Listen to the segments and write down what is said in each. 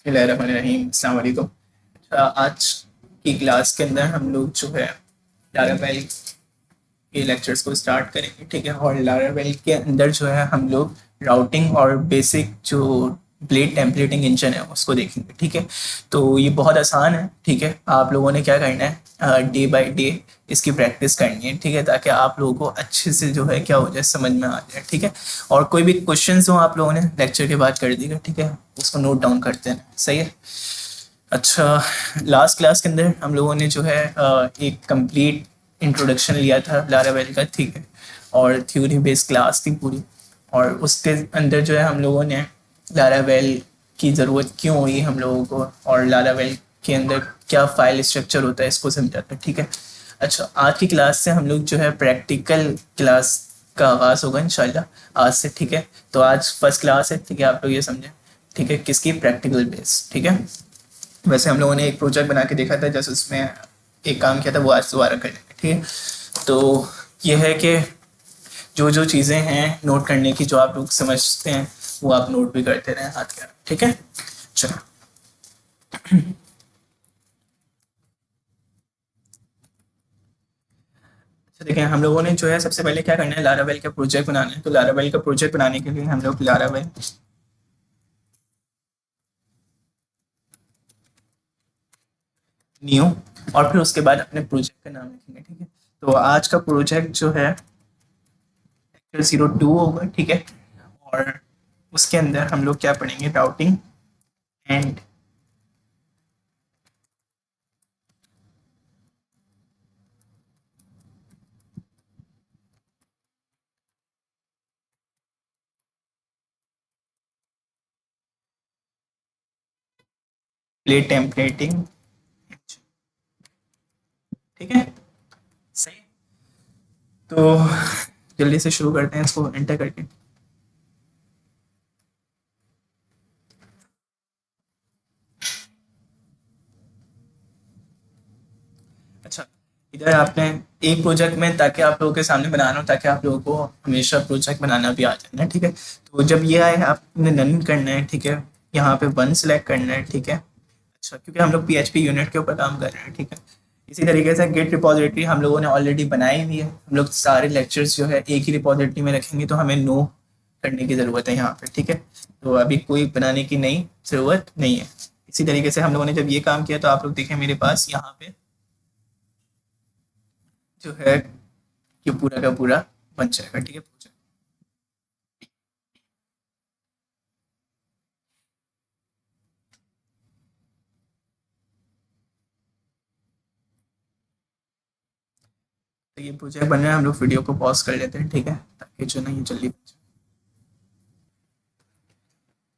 बिस्मिल्लाहिर्रहमानिर्रहीम, अस्सलाम वालेकुम। आज की क्लास के अंदर हम लोग जो है लारावेल के लेक्चर्स को स्टार्ट करेंगे, ठीक है। और लारावेल के अंदर जो है हम लोग राउटिंग और बेसिक जो ब्लेड टेम्पलेटिंग इंजन है उसको देखेंगे, ठीक है। तो ये बहुत आसान है, ठीक है। आप लोगों ने क्या करना है, डे बाय डे इसकी प्रैक्टिस करनी है, ठीक है, ताकि आप लोगों को अच्छे से जो है क्या हो जाए, समझ में आ जाए, ठीक है। और कोई भी क्वेश्चंस हो आप लोगों ने लेक्चर के बाद कर दीजिएगा, ठीक है, उसको नोट डाउन करते हैं, सही है। अच्छा, लास्ट क्लास के अंदर हम लोगों ने जो है एक कंप्लीट इंट्रोडक्शन लिया था लारावेल का, ठीक है। और थ्योरी बेस्ड क्लास थी पूरी। और उसके अंदर जो है हम लोगों ने लारावेल की ज़रूरत क्यों हुई हम लोगों को, और लारावेल के अंदर क्या फाइल स्ट्रक्चर होता है, इसको समझा था, ठीक है। अच्छा, आज की क्लास से हम लोग जो है प्रैक्टिकल क्लास का आगाज़ होगा इंशाल्लाह आज से, ठीक है। तो आज फर्स्ट क्लास है, ठीक है, आप लोग ये समझें, ठीक है, किसकी, प्रैक्टिकल बेस, ठीक है। वैसे हम लोगों ने एक प्रोजेक्ट बना के देखा था, जैसे उसमें एक काम किया था, वो आज दोबारा कर लेंगे, ठीक है। तो ये है कि जो जो चीज़ें हैं नोट करने की, जो आप लोग समझते हैं वो आप नोट भी करते रहें हाथ के, ठीक है। चलो, तो देखें, हम लोगों ने जो है सबसे पहले क्या करना है, लारावेल का प्रोजेक्ट बनाना है। तो लारावेल का प्रोजेक्ट बनाने के लिए हम लोग लारावेल न्यू, और फिर उसके बाद अपने प्रोजेक्ट का नाम लिखेंगे, ठीक है। तो आज का प्रोजेक्ट जो है 02 होगा, ठीक है। और उसके अंदर हम लोग क्या पढ़ेंगे, राउटिंग एंड प्लेट टेम्पलेटिंग, ठीक है, सही। तो जल्दी से शुरू करते हैं इसको एंटर करके। अच्छा, इधर आपने एक प्रोजेक्ट में, ताकि आप लोगों के सामने बनाना हो, ताकि आप लोगों को हमेशा प्रोजेक्ट बनाना भी आ जाए ना, ठीक है। तो जब ये आए आपने रन करना है, ठीक है। यहाँ पे वन सिलेक्ट करना है, ठीक है। अच्छा, क्योंकि हम लोग PHP यूनिट के ऊपर काम कर रहे हैं, ठीक है। इसी तरीके से गिट रिपोजिटरी हम लोगों ने ऑलरेडी बनाई हुई है। हम लोग सारे लेक्चर्स जो है एक ही रिपोजिटरी में रखेंगे, तो हमें नो करने की ज़रूरत है यहाँ पे, ठीक है। तो अभी कोई बनाने की नई ज़रूरत नहीं है। इसी तरीके से हम लोगों ने जब ये काम किया, तो आप लोग देखें मेरे पास यहाँ पे जो है ये पूरा का पूरा बन जाएगा, ठीक है। तो ये प्रोजेक्ट बन रहा है, हम लोग वीडियो को पॉज कर लेते हैं, ठीक है, ताकि जो ना ये जल्दी बन जाए।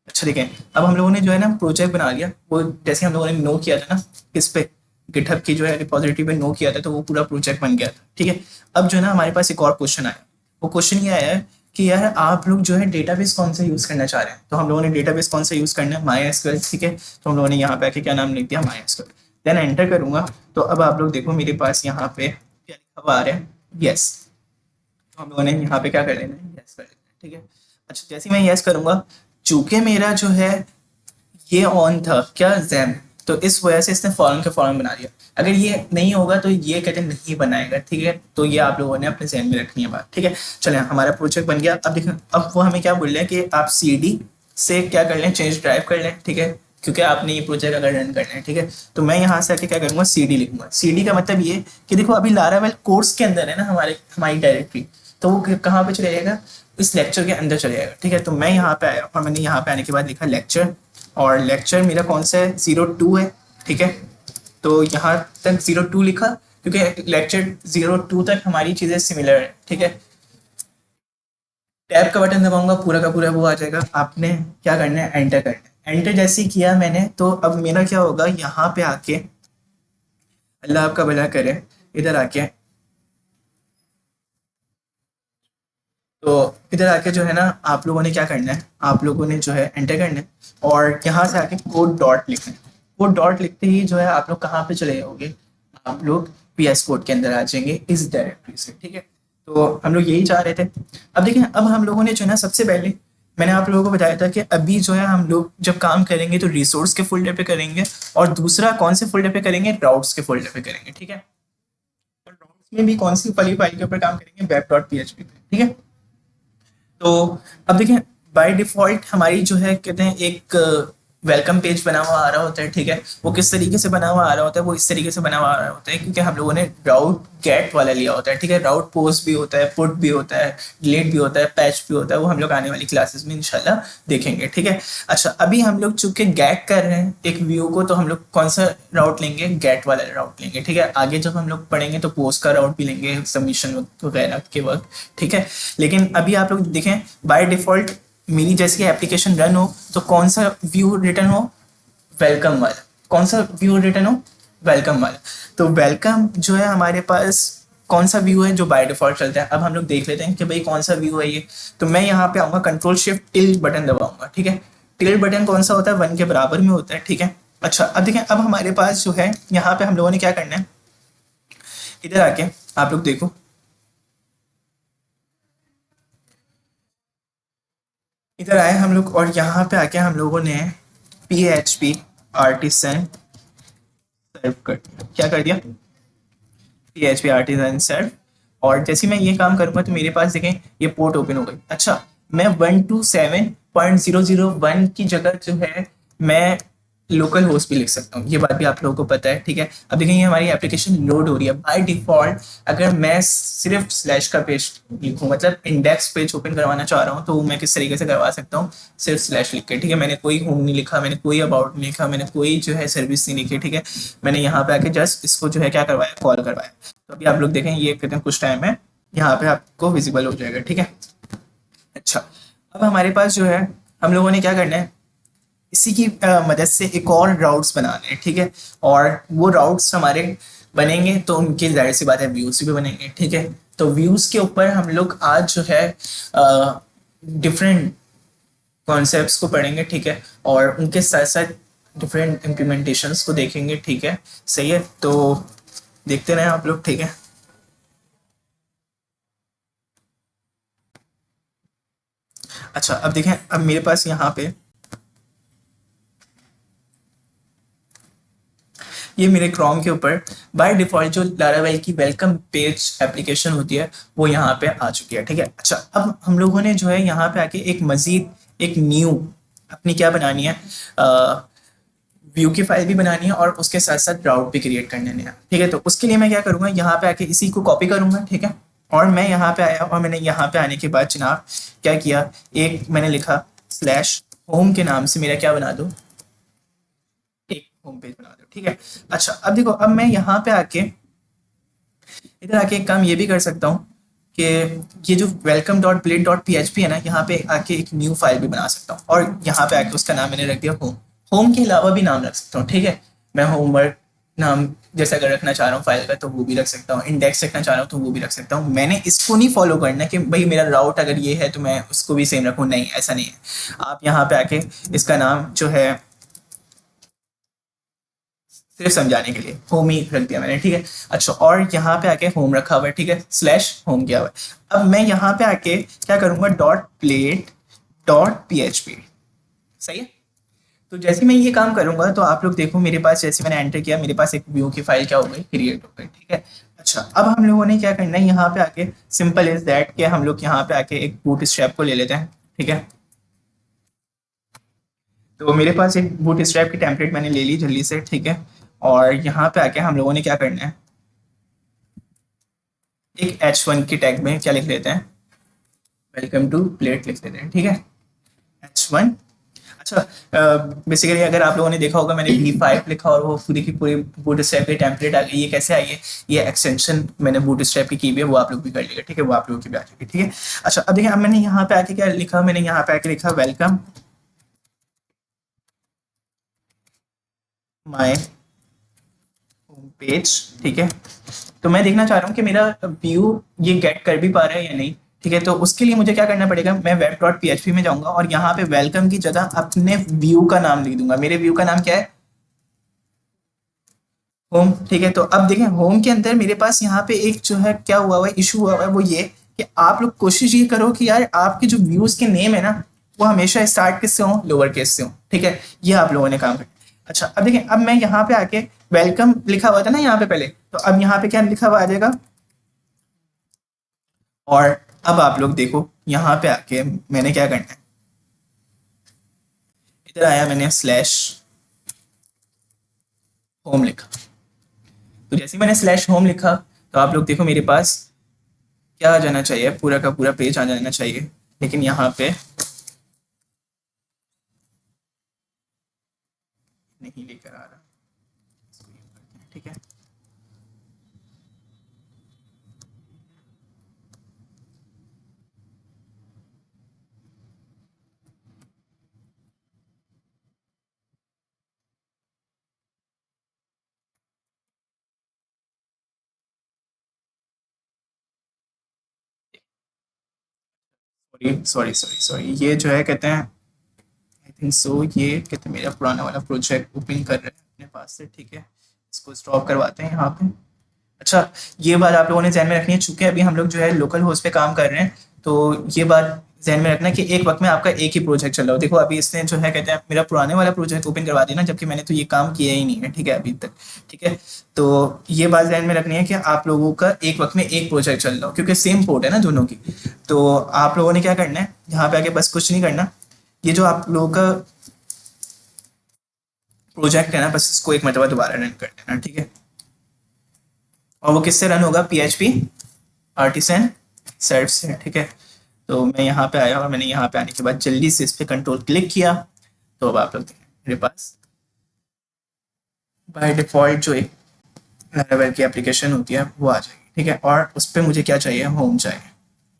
अच्छा, देखें, अब हम लोगों ने जो है ना प्रोजेक्ट बना लिया, वो जैसे हम लोगों ने नो किया था ना, किस पे, गिटहब की जो है रिपोजिटरी पे नो किया था, तो वो पूरा प्रोजेक्ट बन गया था, ठीक है। अब जो है ना हमारे पास एक और क्वेश्चन आया। वो क्वेश्चन ये आया है कि यार आप लोग जो है डेटाबेस कौन सा यूज़ करना चाह रहे हैं। तो हम लोगों ने डेटाबेस कौन सा यूज़ करना है, MySQL, ठीक है। तो हम लोगों ने यहाँ पे आके क्या नाम लिख दिया, MySQL। देन एंटर करूँगा, तो अब आप लोग देखो मेरे पास यहाँ पे क्या लिखा हुआ आ रहा है, यस। तो हम लोगों ने यहाँ पे क्या कर लेना है, यस कर लेना है, ठीक है। अच्छा, जैसे ही मैं यस करूँगा, चूंकि मेरा जो है ये ऑन था क्या, जैम, तो इस वजह से इसने फॉरन का फॉरन बना दिया। अगर ये नहीं होगा तो ये कहते हैं नहीं बनाएगा, ठीक है। तो ये आप लोगों ने अपने जहन में रखनी है बात, ठीक है। चलें, हमारा प्रोजेक्ट बन गया। अब देखें, अब वो हमें क्या बोल रहे हैं कि आप CD से क्या कर लें, चेंज ड्राइव कर लें, ठीक है। क्योंकि आपने ये प्रोजेक्ट अगर रन करना है, ठीक है। तो मैं यहाँ से आके क्या करूँगा, CD लिखूंगा। CD का मतलब ये कि देखो अभी लारावेल कोर्स के अंदर है ना हमारी डायरेक्टरी, तो वो कहाँ पे चले जाएगा, इस लेक्चर के अंदर चले जाएगा, ठीक है। तो मैं यहाँ पे आया और मैंने यहाँ पे आने के बाद लिखा लेक्चर, और लेक्चर मेरा कौन सा है, 02 है, ठीक है। तो यहाँ तक 02 लिखा, क्योंकि लेक्चर 02 तक हमारी चीज़ें सिमिलर है, ठीक है। टैब का बटन दबाऊंगा, पूरा का पूरा वो आ जाएगा। आपने क्या करना है, एंटर करना है। एंटर जैसे ही किया मैंने, तो अब मेरा क्या होगा, यहाँ पे आके, अल्लाह आपका भला करे, इधर आके, तो इधर आके जो है ना आप लोगों ने क्या करना है, आप लोगों ने जो है एंटर करना है, और यहाँ से आके कोड डॉट लिखना है। कोड डॉट लिखते ही जो है आप लोग कहाँ पे चले जाओगे, आप लोग PS कोड के अंदर आ जाएंगे इस डायरेक्टरी से, ठीक है। तो हम लोग यही चाह रहे थे। अब देखें, अब हम लोगों ने जो है ना सबसे पहले मैंने आप लोगों को बताया था कि अभी जो है हम लोग जब काम करेंगे तो रिसोर्स के फोल्डर पे करेंगे, और दूसरा कौन से फोल्डर पे करेंगे, राउट्स के फोल्डर पे करेंगे, ठीक है। और राउट्स में भी कौन सी वाली फाइल के ऊपर काम करेंगे, web dot P H P पे, ठीक है। तो अब देखें, बाय डिफॉल्ट हमारी जो है कहते हैं एक वेलकम पेज बना हुआ आ रहा होता है, ठीक है। वो किस तरीके से बना हुआ आ रहा होता है, वो इस तरीके से बना हुआ आ रहा होता है क्योंकि हम लोगों ने राउट गेट वाला लिया होता है, ठीक है। राउट पोस्ट भी होता है, पुट भी होता है, डिलीट भी होता है, पैच भी होता है, वो हम लोग आने वाली क्लासेस में इंशाल्लाह देखेंगे, ठीक है। अच्छा, अभी हम लोग चूंकि गेट कर रहे हैं एक व्यू को, तो हम लोग कौन सा राउट लेंगे, गेट वाला राउट लेंगे, ठीक है। आगे जब हम लोग पढ़ेंगे तो पोस्ट का राउट भी लेंगे सबमिशन वगैरह के वक्त, ठीक है। लेकिन अभी आप लोग देखें, बाय डिफॉल्ट मेरी जैसी एप्लीकेशन रन हो तो कौन सा व्यू रिटर्न हो, वेलकम वाला। कौन सा व्यू रिटर्न हो, वेलकम वाला। तो वेलकम जो है हमारे पास कौन सा व्यू है जो बाय डिफॉल्ट चलता है। अब हम लोग देख लेते हैं कि भाई कौन सा व्यू है ये। तो मैं यहाँ पे आऊँगा, कंट्रोल शिफ्ट टिल बटन दबाऊंगा, ठीक है। टिल बटन कौन सा होता है, 1 के बराबर में होता है, ठीक है। अच्छा, अब देखें, अब हमारे पास जो है यहाँ पे हम लोगों ने क्या करना है, इधर आके आप लोग देखो, इधर आए हम लोग और यहाँ पे आके हम लोगों ने पी एच पी आर्टिसन सर्व कर दिया। क्या कर दिया, पी एच पी आर्टिसन सर्व। और जैसे मैं ये काम करूंगा तो मेरे पास देखें ये पोर्ट ओपन हो गई। अच्छा, मैं 127.001 की जगह जो है मैं लोकल होस्ट भी लिख सकता हूँ, ये बात भी आप लोगों को पता है, ठीक है। अब देखें ये हमारी एप्लीकेशन लोड हो रही है बाय डिफॉल्ट। अगर मैं सिर्फ स्लैश का पेज लिखूँ, मतलब इंडेक्स पेज ओपन करवाना चाह रहा हूँ, तो मैं किस तरीके से करवा सकता हूँ, सिर्फ स्लैश लिख के, ठीक है। मैंने कोई होम नहीं लिखा, मैंने कोई अबाउट नहीं लिखा, मैंने कोई जो है सर्विस नहीं लिखी, ठीक है। मैंने यहाँ पे आके जस्ट इसको जो है क्या करवाया, कॉल करवाया। तो अभी आप लोग देखें ये कहते हैं कुछ टाइम है यहाँ पे आपको विजिबल हो जाएगा, ठीक है। अच्छा, अब हमारे पास जो है हम लोगों ने क्या करना है, इसी की मदद से एक और राउट्स बनाने हैं, ठीक है। और वो राउट्स हमारे बनेंगे तो उनकी जाहिर सी बात है व्यूज भी बनेंगे, ठीक है। तो व्यूज के ऊपर हम लोग आज जो है डिफरेंट कॉन्सेप्ट्स को पढ़ेंगे, ठीक है। और उनके साथ साथ डिफरेंट इम्प्लीमेंटेशंस को देखेंगे, ठीक है। सही है, तो देखते रहें आप लोग, ठीक है। अच्छा, अब देखें, अब मेरे पास यहाँ पे ये मेरे क्रोम के ऊपर बाय डिफॉल्ट जो लारावेल की वेलकम पेज एप्लीकेशन होती है वो यहाँ पे आ चुकी है, ठीक है। अच्छा, अब हम लोगों ने जो है यहाँ पे आके एक मजीद एक न्यू अपनी क्या बनानी है, व्यू की फाइल भी बनानी है और उसके साथ साथ राउट भी क्रिएट करने हैं, ठीक है। तो उसके लिए मैं क्या करूँगा, यहाँ पे आके इसी को कॉपी करूँगा, ठीक है। और मैं यहाँ पे आया और मैंने यहाँ पे आने के बाद जनाब क्या किया, एक मैंने लिखा स्लैश होम के नाम से मेरा क्या बना दो, एक होम पेज बना दो, ठीक है। अच्छा, अब देखो, अब मैं यहाँ पे आके इधर आके एक काम ये भी कर सकता हूँ कि ये जो welcome dot plate dot P H P है ना, यहाँ पे आके एक न्यू फाइल भी बना सकता हूँ और यहाँ पे आके उसका नाम मैंने रख दिया होम। होम के अलावा भी नाम रख सकता हूँ, ठीक है। मैं होमवर्क नाम जैसे अगर रखना चाह रहा हूँ फाइल का तो वो भी रख सकता हूँ, इंडेक्स रखना चाह रहा हूँ तो वो भी रख सकता हूँ। मैंने इसको नहीं फॉलो करना कि भाई मेरा राउट अगर ये है तो मैं उसको भी सेम रखूँ, नहीं, ऐसा नहीं है। आप यहाँ पे आके इसका नाम जो है सिर्फ समझाने के लिए होम ही रख दिया मैंने, ठीक है। अच्छा, और यहाँ पे आके होम रखा हुआ है, ठीक है, स्लैश होम किया हुआ है। अब मैं यहाँ पे आके क्या करूँगा, dot plate dot P H P, सही है। तो जैसे मैं ये काम करूँगा तो आप लोग देखो मेरे पास जैसे मैंने एंटर किया मेरे पास एक व्यू की फाइल क्या हो गई, क्रिएट हो गई, ठीक है। अच्छा, अब हम लोगों ने क्या करना है, यहाँ पे आके सिंपल इज दैट कि हम लोग यहाँ पे आके एक बूट स्ट्रैप को ले लेते हैं, ठीक है। तो मेरे पास एक बूट स्ट्रैप की टेम्पलेट मैंने ले ली जल्दी से, ठीक है। और यहाँ पे आके हम लोगों ने क्या करना है, एक H1 की टैग में क्या लिख लेते हैं, वेलकम टू प्लेट लिख लेते हैं, ठीक है, H1। अच्छा, बेसिकली अगर आप लोगों ने देखा होगा मैंने V5 लिखा और वो पूरी की पूरी बूट स्ट्रैप की टेम्पलेट आ गई। ये कैसे आई है, ये एक्सटेंशन मैंने बूट स्ट्रैप की हुई है, वो आप लोग भी कर लीजिएगा, ठीक है, वो आप लोगों की भी आ जाएगी, ठीक है। अच्छा, अब देखिए, अब मैंने यहाँ पे आके क्या लिखा, मैंने यहाँ पे आके लिखा वेलकम माय होम पेज, ठीक है। तो मैं देखना चाह रहा हूँ कि मेरा व्यू ये गेट कर भी पा रहा है या नहीं, ठीक है। तो उसके लिए मुझे क्या करना पड़ेगा, मैं web dot P H P में जाऊंगा और यहाँ पे वेलकम की जगह अपने व्यू का नाम लिख दूंगा। मेरे व्यू का नाम क्या है, होम, ठीक है। तो अब देखें होम के अंदर मेरे पास यहाँ पे एक जो है क्या हुआ हुआ है, इशू हुआ हुआ है, वो ये कि आप लोग कोशिश ये करो कि यार आपके जो व्यूज के नेम है ना वो हमेशा स्टार्ट किससे हो, लोअर केस से हो, ठीक है। ये आप लोगों ने काम करना। अच्छा अब देखें, अब मैं यहाँ पे आके वेलकम लिखा हुआ था ना यहाँ पे पहले, तो अब यहाँ पे क्या लिखा हुआ आ जाएगा। और अब आप लोग देखो यहाँ पे आके मैंने क्या करना है, इधर आया मैंने स्लैश होम लिखा। तो जैसे ही मैंने स्लैश होम लिखा तो आप लोग देखो मेरे पास क्या आ जाना चाहिए, पूरा का पूरा पेज आ जाना चाहिए, लेकिन यहाँ पे नहीं लेकर आ रहा। ठीक है, सॉरी सॉरी सॉरी सॉरी, ये जो है कहते हैं, आई थिंक सो, ये कहते हैं मेरा पुराना वाला प्रोजेक्ट ओपन कर रहे हैं अपने पास से, ठीक है। इसको स्टॉप करवाते हैं यहाँ पे। अच्छा, ये बात आप लोगों ने ध्यान में रखनी है, चूंकि अभी हम लोग जो है लोकल होस्ट पे काम कर रहे हैं, तो ये बात ध्यान में रखना कि एक वक्त में आपका एक ही प्रोजेक्ट चल रहा हो। देखो अभी इसने जो है कहते हैं मेरा पुराने वाला प्रोजेक्ट ओपन करवा दिया ना, जबकि मैंने तो ये काम किया ही नहीं है, ठीक है, अभी तक। ठीक है, तो ये बात ध्यान में रखनी है कि आप लोगों का एक वक्त में एक प्रोजेक्ट चल रहा हो, क्योंकि सेम पोर्ट है ना दोनों की। तो आप लोगों ने क्या करना है, यहाँ पे आके बस कुछ नहीं करना, ये जो आप लोगों का प्रोजेक्ट है ना, बस इसको एक मरतबा दोबारा रन कर देना, ठीक है। और वो किससे रन होगा, PHP आर्टिसन सर्व से, ठीक है। तो मैं यहाँ पे आया और मैंने यहाँ पे आने के बाद जल्दी से इस पे कंट्रोल क्लिक किया, तो अब आप लोग देखें मेरे पास बाय डिफॉल्ट जो एक लारावेल की एप्लीकेशन होती है वो आ जाएगी, ठीक है। और उस पर मुझे क्या चाहिए, होम चाहिए,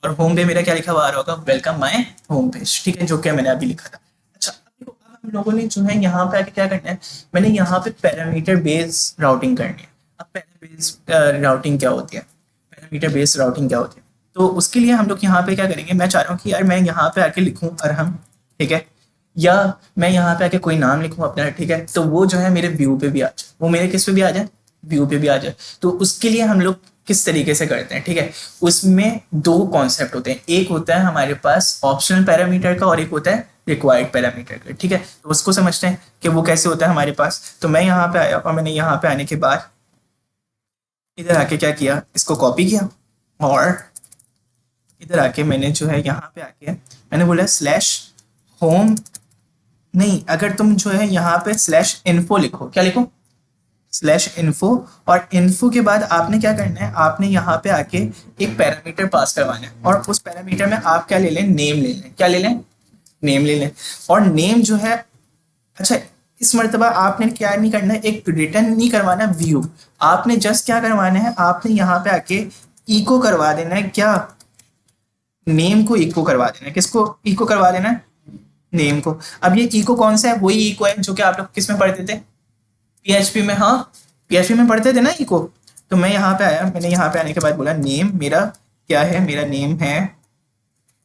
और होम पे मेरा क्या लिखा हुआ आ रहा होगा, वेलकम माय होम पेज, ठीक है, जो कि मैंने अभी लिखा था। अच्छा अब देखो, अब हम लोगों ने जो है यहाँ पे आके क्या करना है, मैंने यहाँ पे पैरामीटर बेस्ड राउटिंग करनी है। अब पैरामीटर राउटिंग क्या होती है, पैरामीटर बेस्ड राउटिंग क्या होती है, तो उसके लिए हम लोग यहाँ पे क्या करेंगे, मैं चाह रहा हूँ कि यार मैं यहाँ पे आके लिखूँ अरहम, ठीक है, या मैं यहाँ पे आके कोई नाम लिखूँ अपना, ठीक है, तो वो जो है मेरे व्यू पे भी आ जाए, वो मेरे किस पे भी आ जाए, व्यू पे भी आ जाए। तो उसके लिए हम लोग किस तरीके से करते हैं, ठीक है, उसमें दो कॉन्सेप्ट होते हैं, एक होता है हमारे पास ऑप्शनल पैरामीटर का और एक होता है रिक्वायर्ड पैरामीटर का, ठीक है। तो उसको समझते हैं कि वो कैसे होता है हमारे पास। तो मैं यहाँ पे आया और मैंने यहाँ पे आने के बाद इधर आके क्या किया, इसको कॉपी किया, और इधर आके मैंने जो है यहाँ पे आके मैंने बोला स्लैश होम, नहीं, अगर तुम जो है यहाँ पे स्लैश इन्फो लिखो, क्या लिखो, स्लैश इन्फो, और इन्फो के बाद आपने क्या करना है, आपने यहाँ पे आके एक पैरामीटर पास करवाना है, और उस पैरामीटर में आप क्या ले लें, नेम ले लें, क्या ले लें, नेम ले लें। और नेम जो है, अच्छा इस मर्तबा आपने क्या नहीं करना है, एक रिटर्न नहीं करवाना व्यू, आपने जस्ट क्या करवाना है, आपने यहाँ पे आके इको करवा देना है, क्या, नेम को इको करवा देना है, किसको इको करवा देना है, नेम को। अब ये इको कौन सा है, वही इको है जो कि आप लोग किस में पढ़ते थे, PHP में, हाँ PHP में पढ़ते थे ना इको। तो मैं यहाँ पे आया, मैंने यहाँ पे आने के बाद बोला नेम मेरा क्या है, मेरा नेम है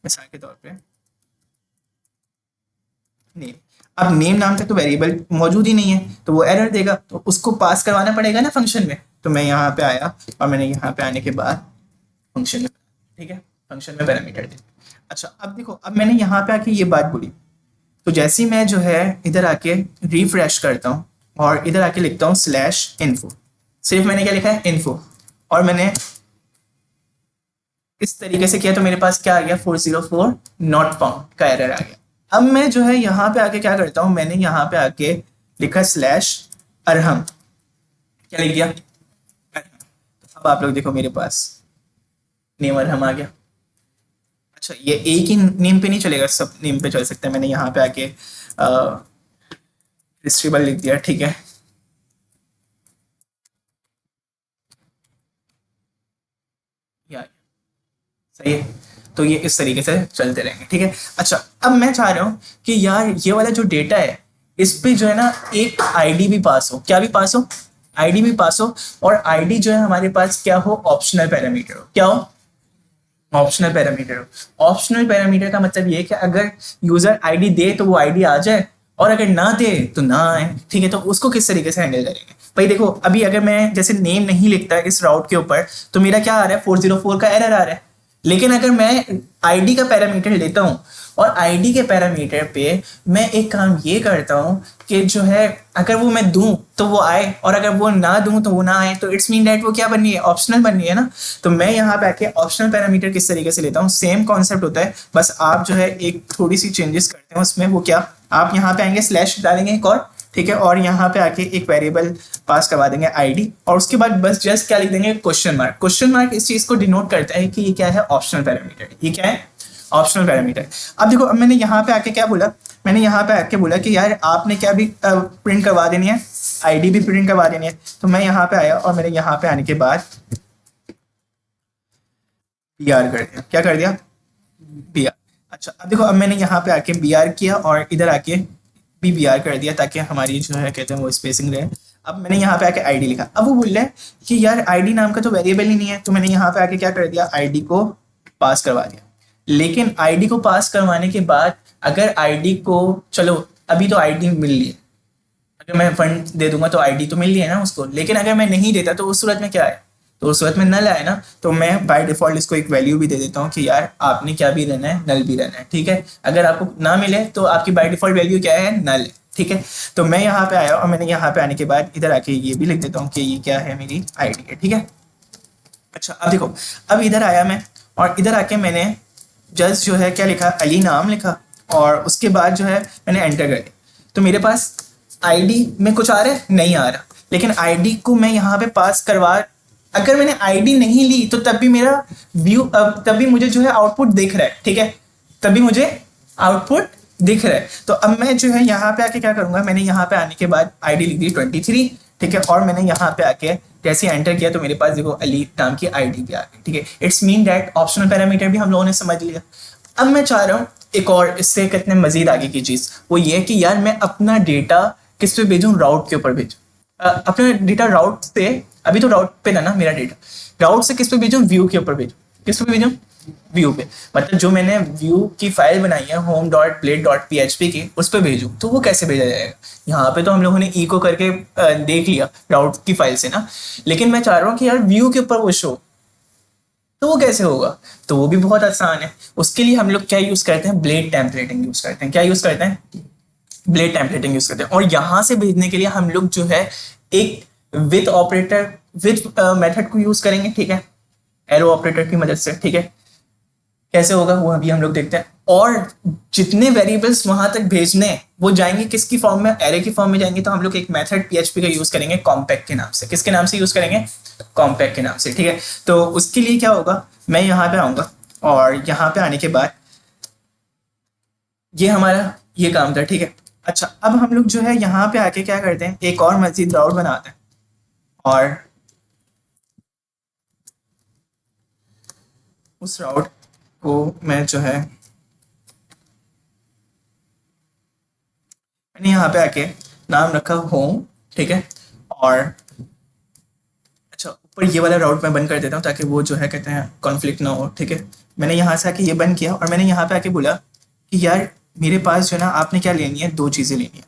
मिसाल के तौर पे नेम। अब नेम नाम का तो वेरिएबल मौजूद ही नहीं है, तो वो एरर देगा, तो उसको पास करवाना पड़ेगा ना फंक्शन में। तो मैं यहाँ पे आया और मैंने यहाँ पे आने के बाद फंक्शन में, ठीक है, फंक्शन में पैरामीटर दे। अच्छा अब देखो, अब मैंने यहाँ पे आके ये बात बोली, तो जैसे ही मैं जो है इधर आके रिफ्रेश करता हूँ और इधर आके लिखता हूँ स्लैश इन्फो, सिर्फ मैंने क्या लिखा है, इन्फो, और मैंने इस तरीके से किया तो मेरे पास क्या आ गया, 404 नॉट फाउंड का एरर आ गया। अब मैं जो है यहाँ पे आके क्या करता हूँ, मैंने यहाँ पे आके लिखा स्लैश अरहम, क्या लिख दिया, अरहम। तो अब आप लोग देखो मेरे पास नेम अरहम आ गया। अच्छा ये एक ही नेम पे नहीं चलेगा, सब नेम पे चल सकता है। मैंने यहाँ पे आके डिस्ट्रीबल लिख दिया, ठीक है, या सही है। तो ये इस तरीके से चलते रहेंगे, ठीक है। अच्छा अब मैं चाह रहा हूँ कि यार ये वाला जो डेटा है इस पे जो है ना एक आईडी भी पास हो, क्या भी पास हो, आईडी भी पास हो, और आईडी जो है हमारे पास क्या हो, ऑप्शनल पैरामीटर हो, क्या हो, ऑप्शनल पैरामीटर हो। ऑप्शनल पैरामीटर का मतलब ये है कि अगर यूजर आईडी दे तो वो आईडी आ जाए, और अगर ना दे तो ना आए, ठीक है। तो उसको किस तरीके से हैंडल करेंगे भाई, देखो अभी अगर मैं जैसे नेम नहीं लिखता इस राउट के ऊपर तो मेरा क्या आ रहा है, 404 का एरर आ रहा है। लेकिन अगर मैं आईडी का पैरामीटर लेता हूँ और आईडी के पैरामीटर पे मैं एक काम ये करता हूँ कि जो है अगर वो मैं दूं तो वो आए, और अगर वो ना दूं तो वो ना आए, तो इट्स मीन दैट वो क्या बन रही है, ऑप्शनल बन रही है ना। तो मैं यहाँ पे आके ऑप्शनल पैरामीटर किस तरीके से लेता हूँ, सेम कॉन्सेप्ट होता है, बस आप जो है एक थोड़ी सी चेंजेस करते हैं उसमें। वो क्या, आप यहाँ पे आएंगे स्लैश डालेंगे एक और, ठीक है, और यहाँ पे आके एक वेरिएबल पास करवा देंगे आईडी, और उसके बाद बस जस्ट क्या लिख देंगे, क्वेश्चन मार्क। क्वेश्चन मार्क इस चीज को डिनोट करता है कि ये क्या है, ऑप्शनल पैरामीटर। ये क्या है, ऑप्शनल पैरामीटर। अब देखो, अब मैंने यहाँ पे आके क्या बोला, मैंने यहाँ पे आके बोला कि यार आपने क्या भी प्रिंट करवा देनी है, आईडी भी प्रिंट करवा देनी है। तो मैं यहाँ पे आया और मैंने यहाँ पे आने के बाद बी आर कर दिया। क्या कर दिया, बी आर। अच्छा, अब देखो, अब मैंने यहाँ पे आके बी आर किया और इधर आके भी बी आर कर दिया ताकि हमारी जो है कहते हैं वो स्पेसिंग रहे। अब मैंने यहाँ पे आके आईडी लिखा। अब वो बोल रहा है कि यार आईडी नाम का तो वेरिएबल ही नहीं है, तो मैंने यहाँ पे आके क्या कर दिया, आईडी को पास करवा दिया। लेकिन आईडी को पास करवाने के बाद अगर आईडी को, चलो अभी तो आईडी मिल रही है, अगर मैं फंड दे दूंगा तो आईडी तो मिल रही है ना उसको, लेकिन अगर मैं नहीं देता तो उस सूरत में क्या है, तो उस सूरत में नल आए ना। तो मैं बाय डिफॉल्ट इसको एक वैल्यू भी दे देता हूँ कि यार आपने क्या भी रहना है, नल भी रहना है, ठीक है। अगर आपको ना मिले तो आपकी बाय डिफॉल्ट वैल्यू क्या है, नल है, ठीक है। तो मैं यहाँ पे आया और मैंने यहाँ पे आने के बाद इधर आके ये भी लिख देता हूँ कि ये क्या है, मेरी आईडी है, ठीक है। अच्छा, अब देखो, अब इधर आया मैं और इधर आके मैंने जस्ट जो है क्या लिखा, अली नाम लिखा, और उसके बाद जो है मैंने एंटर कर दिया। तो मेरे पास आईडी में कुछ आ रहा है, नहीं आ रहा, लेकिन आईडी को मैं यहाँ पे पास करवा, अगर मैंने आईडी नहीं ली तो तब भी मेरा व्यू, तब भी मुझे जो है आउटपुट दिख रहा है, ठीक है, तभी मुझे आउटपुट दिख रहा है। तो अब मैं जो है यहाँ पे आके क्या करूंगा, मैंने यहाँ पे आने के बाद आईडी लिख दी 23, ठीक है, और मैंने यहाँ पे आके जैसे एंटर किया तो मेरे पास देखो अली नाम की आईडी भी आ गई, ठीक है। It's mean that optional parameter भी हम लोगों ने समझ लिया। अब मैं चाह रहा हूँ एक और इससे कितने मजीद आगे की चीज, वो ये कि यार मैं अपना डेटा किस पे भेजूँ, राउट के ऊपर भेजूँ। अपना डेटा राउट से, अभी तो राउट पे था ना मेरा डेटा, राउट से किस पे भेजूँ, व्यू के ऊपर भेजूँ। किस पे भेजूँ, व्यू पे, मतलब जो मैंने व्यू की फाइल बनाई है home.blade.php की, उस पर भेजूँ। तो वो कैसे भेजा जाएगा, यहाँ पे तो हम लोगों ने इको करके देख लिया राउट की फाइल से ना, लेकिन मैं चाह रहा हूँ कि यार व्यू के ऊपर वो शो, तो वो कैसे होगा। तो वो भी बहुत आसान है। उसके लिए हम लोग क्या यूज करते हैं, ब्लेड टेम्पलेटिंग यूज करते हैं। क्या यूज करते हैं, ब्लेड टेम्पलेटिंग यूज करते हैं। और यहां से भेजने के लिए हम लोग जो है एक विथ ऑपरेटर, विथ मेथड को यूज करेंगे, ठीक है, एरो ऑपरेटर की मदद से, ठीक है। कैसे होगा वो अभी हम लोग देखते हैं। और जितने वेरिएबल्स वहां तक भेजने वो जाएंगे किसकी फॉर्म में, एरे की फॉर्म में जाएंगे। तो हम लोग एक मेथड पीएचपी का यूज करेंगे कॉम्पैक्ट के नाम से। किसके नाम से यूज करेंगे, कॉम्पैक्ट के नाम से, ठीक है। तो उसके लिए क्या होगा, मैं यहाँ पे आऊंगा और यहाँ पे आने के बाद ये हमारा ये काम था, ठीक है। अच्छा, अब हम लोग जो है यहाँ पे आके क्या करते हैं, एक और मजीद राउट बनाते हैं, और उस राउट को मैं जो है मैंने यहाँ पे आके नाम रखा होम, ठीक है। और अच्छा, ऊपर ये वाला राउट मैं बंद कर देता हूँ ताकि वो जो है कहते हैं कॉन्फ्लिक्ट ना हो, ठीक है। मैंने यहाँ से आके ये बंद किया और मैंने यहाँ पे आके बोला कि यार मेरे पास जो है ना, आपने क्या लेनी है, दो चीज़ें लेनी है,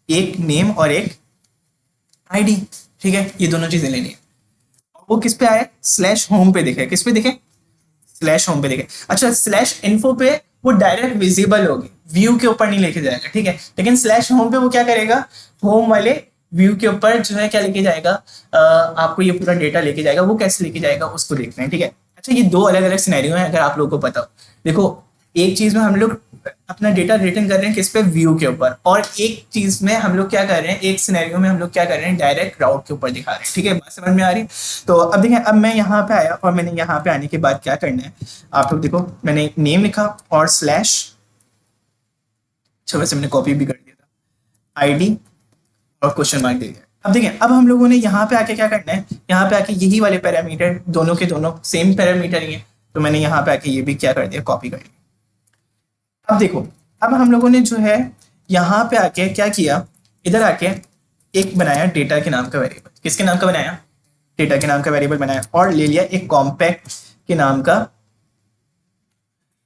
एक नेम और एक आईडी, ठीक है। ये दोनों चीज़ें लेनी है। वो किस पे आए, स्लैश होम पे दिखे। किस पे दिखे, स्लैश होम पे दिखे। अच्छा, स्लैश इन्फो पे वो डायरेक्ट विजिबल होगी, व्यू के ऊपर नहीं लेके जाएगा, ठीक है। लेकिन स्लैश होम पे वो क्या करेगा, होम वाले व्यू के ऊपर जो है क्या लेके जाएगा, आपको ये पूरा डेटा लेके जाएगा। वो कैसे लेके जाएगा उसको देखते हैं, ठीक है। अच्छा, ये दो अलग अलग सिनेरियो हैं, अगर आप लोगों को पता हो। देखो, एक चीज में हम लोग अपना डेटा रिटर्न कर रहे हैं किस पे, व्यू के ऊपर, और एक चीज में हम लोग क्या कर रहे हैं, एक सिनेरियो में हम लोग क्या कर रहे हैं, डायरेक्ट राउट के ऊपर दिखा रहे हैं, ठीक है। बात समझ में आ रही है। तो अब देखें, अब मैं यहाँ पे आया और मैंने यहाँ पे आने के बाद क्या करना है, आप लोग देखो, मैंने नेम लिखा और स्लैश, अच्छा वैसे मैंने कॉपी भी कर दिया था, आईडी और क्वेश्चन मार्क दे दिया। अब देखें, अब हम लोगों ने यहाँ पे आके क्या करना है, यहाँ पे आके यही वाले पैरामीटर, दोनों के दोनों सेम पैरामीटर ही है, तो मैंने यहाँ पे आके ये भी क्या कर दिया, कॉपी कर दिया। अब देखो, अब हम लोगों ने जो है यहाँ पे आके क्या किया, इधर आके एक बनाया डेटा के नाम का वेरिएबल। किसके नाम का बनाया, डेटा के नाम का वेरिएबल बनाया, और ले लिया एक कॉम्पैक्ट के नाम का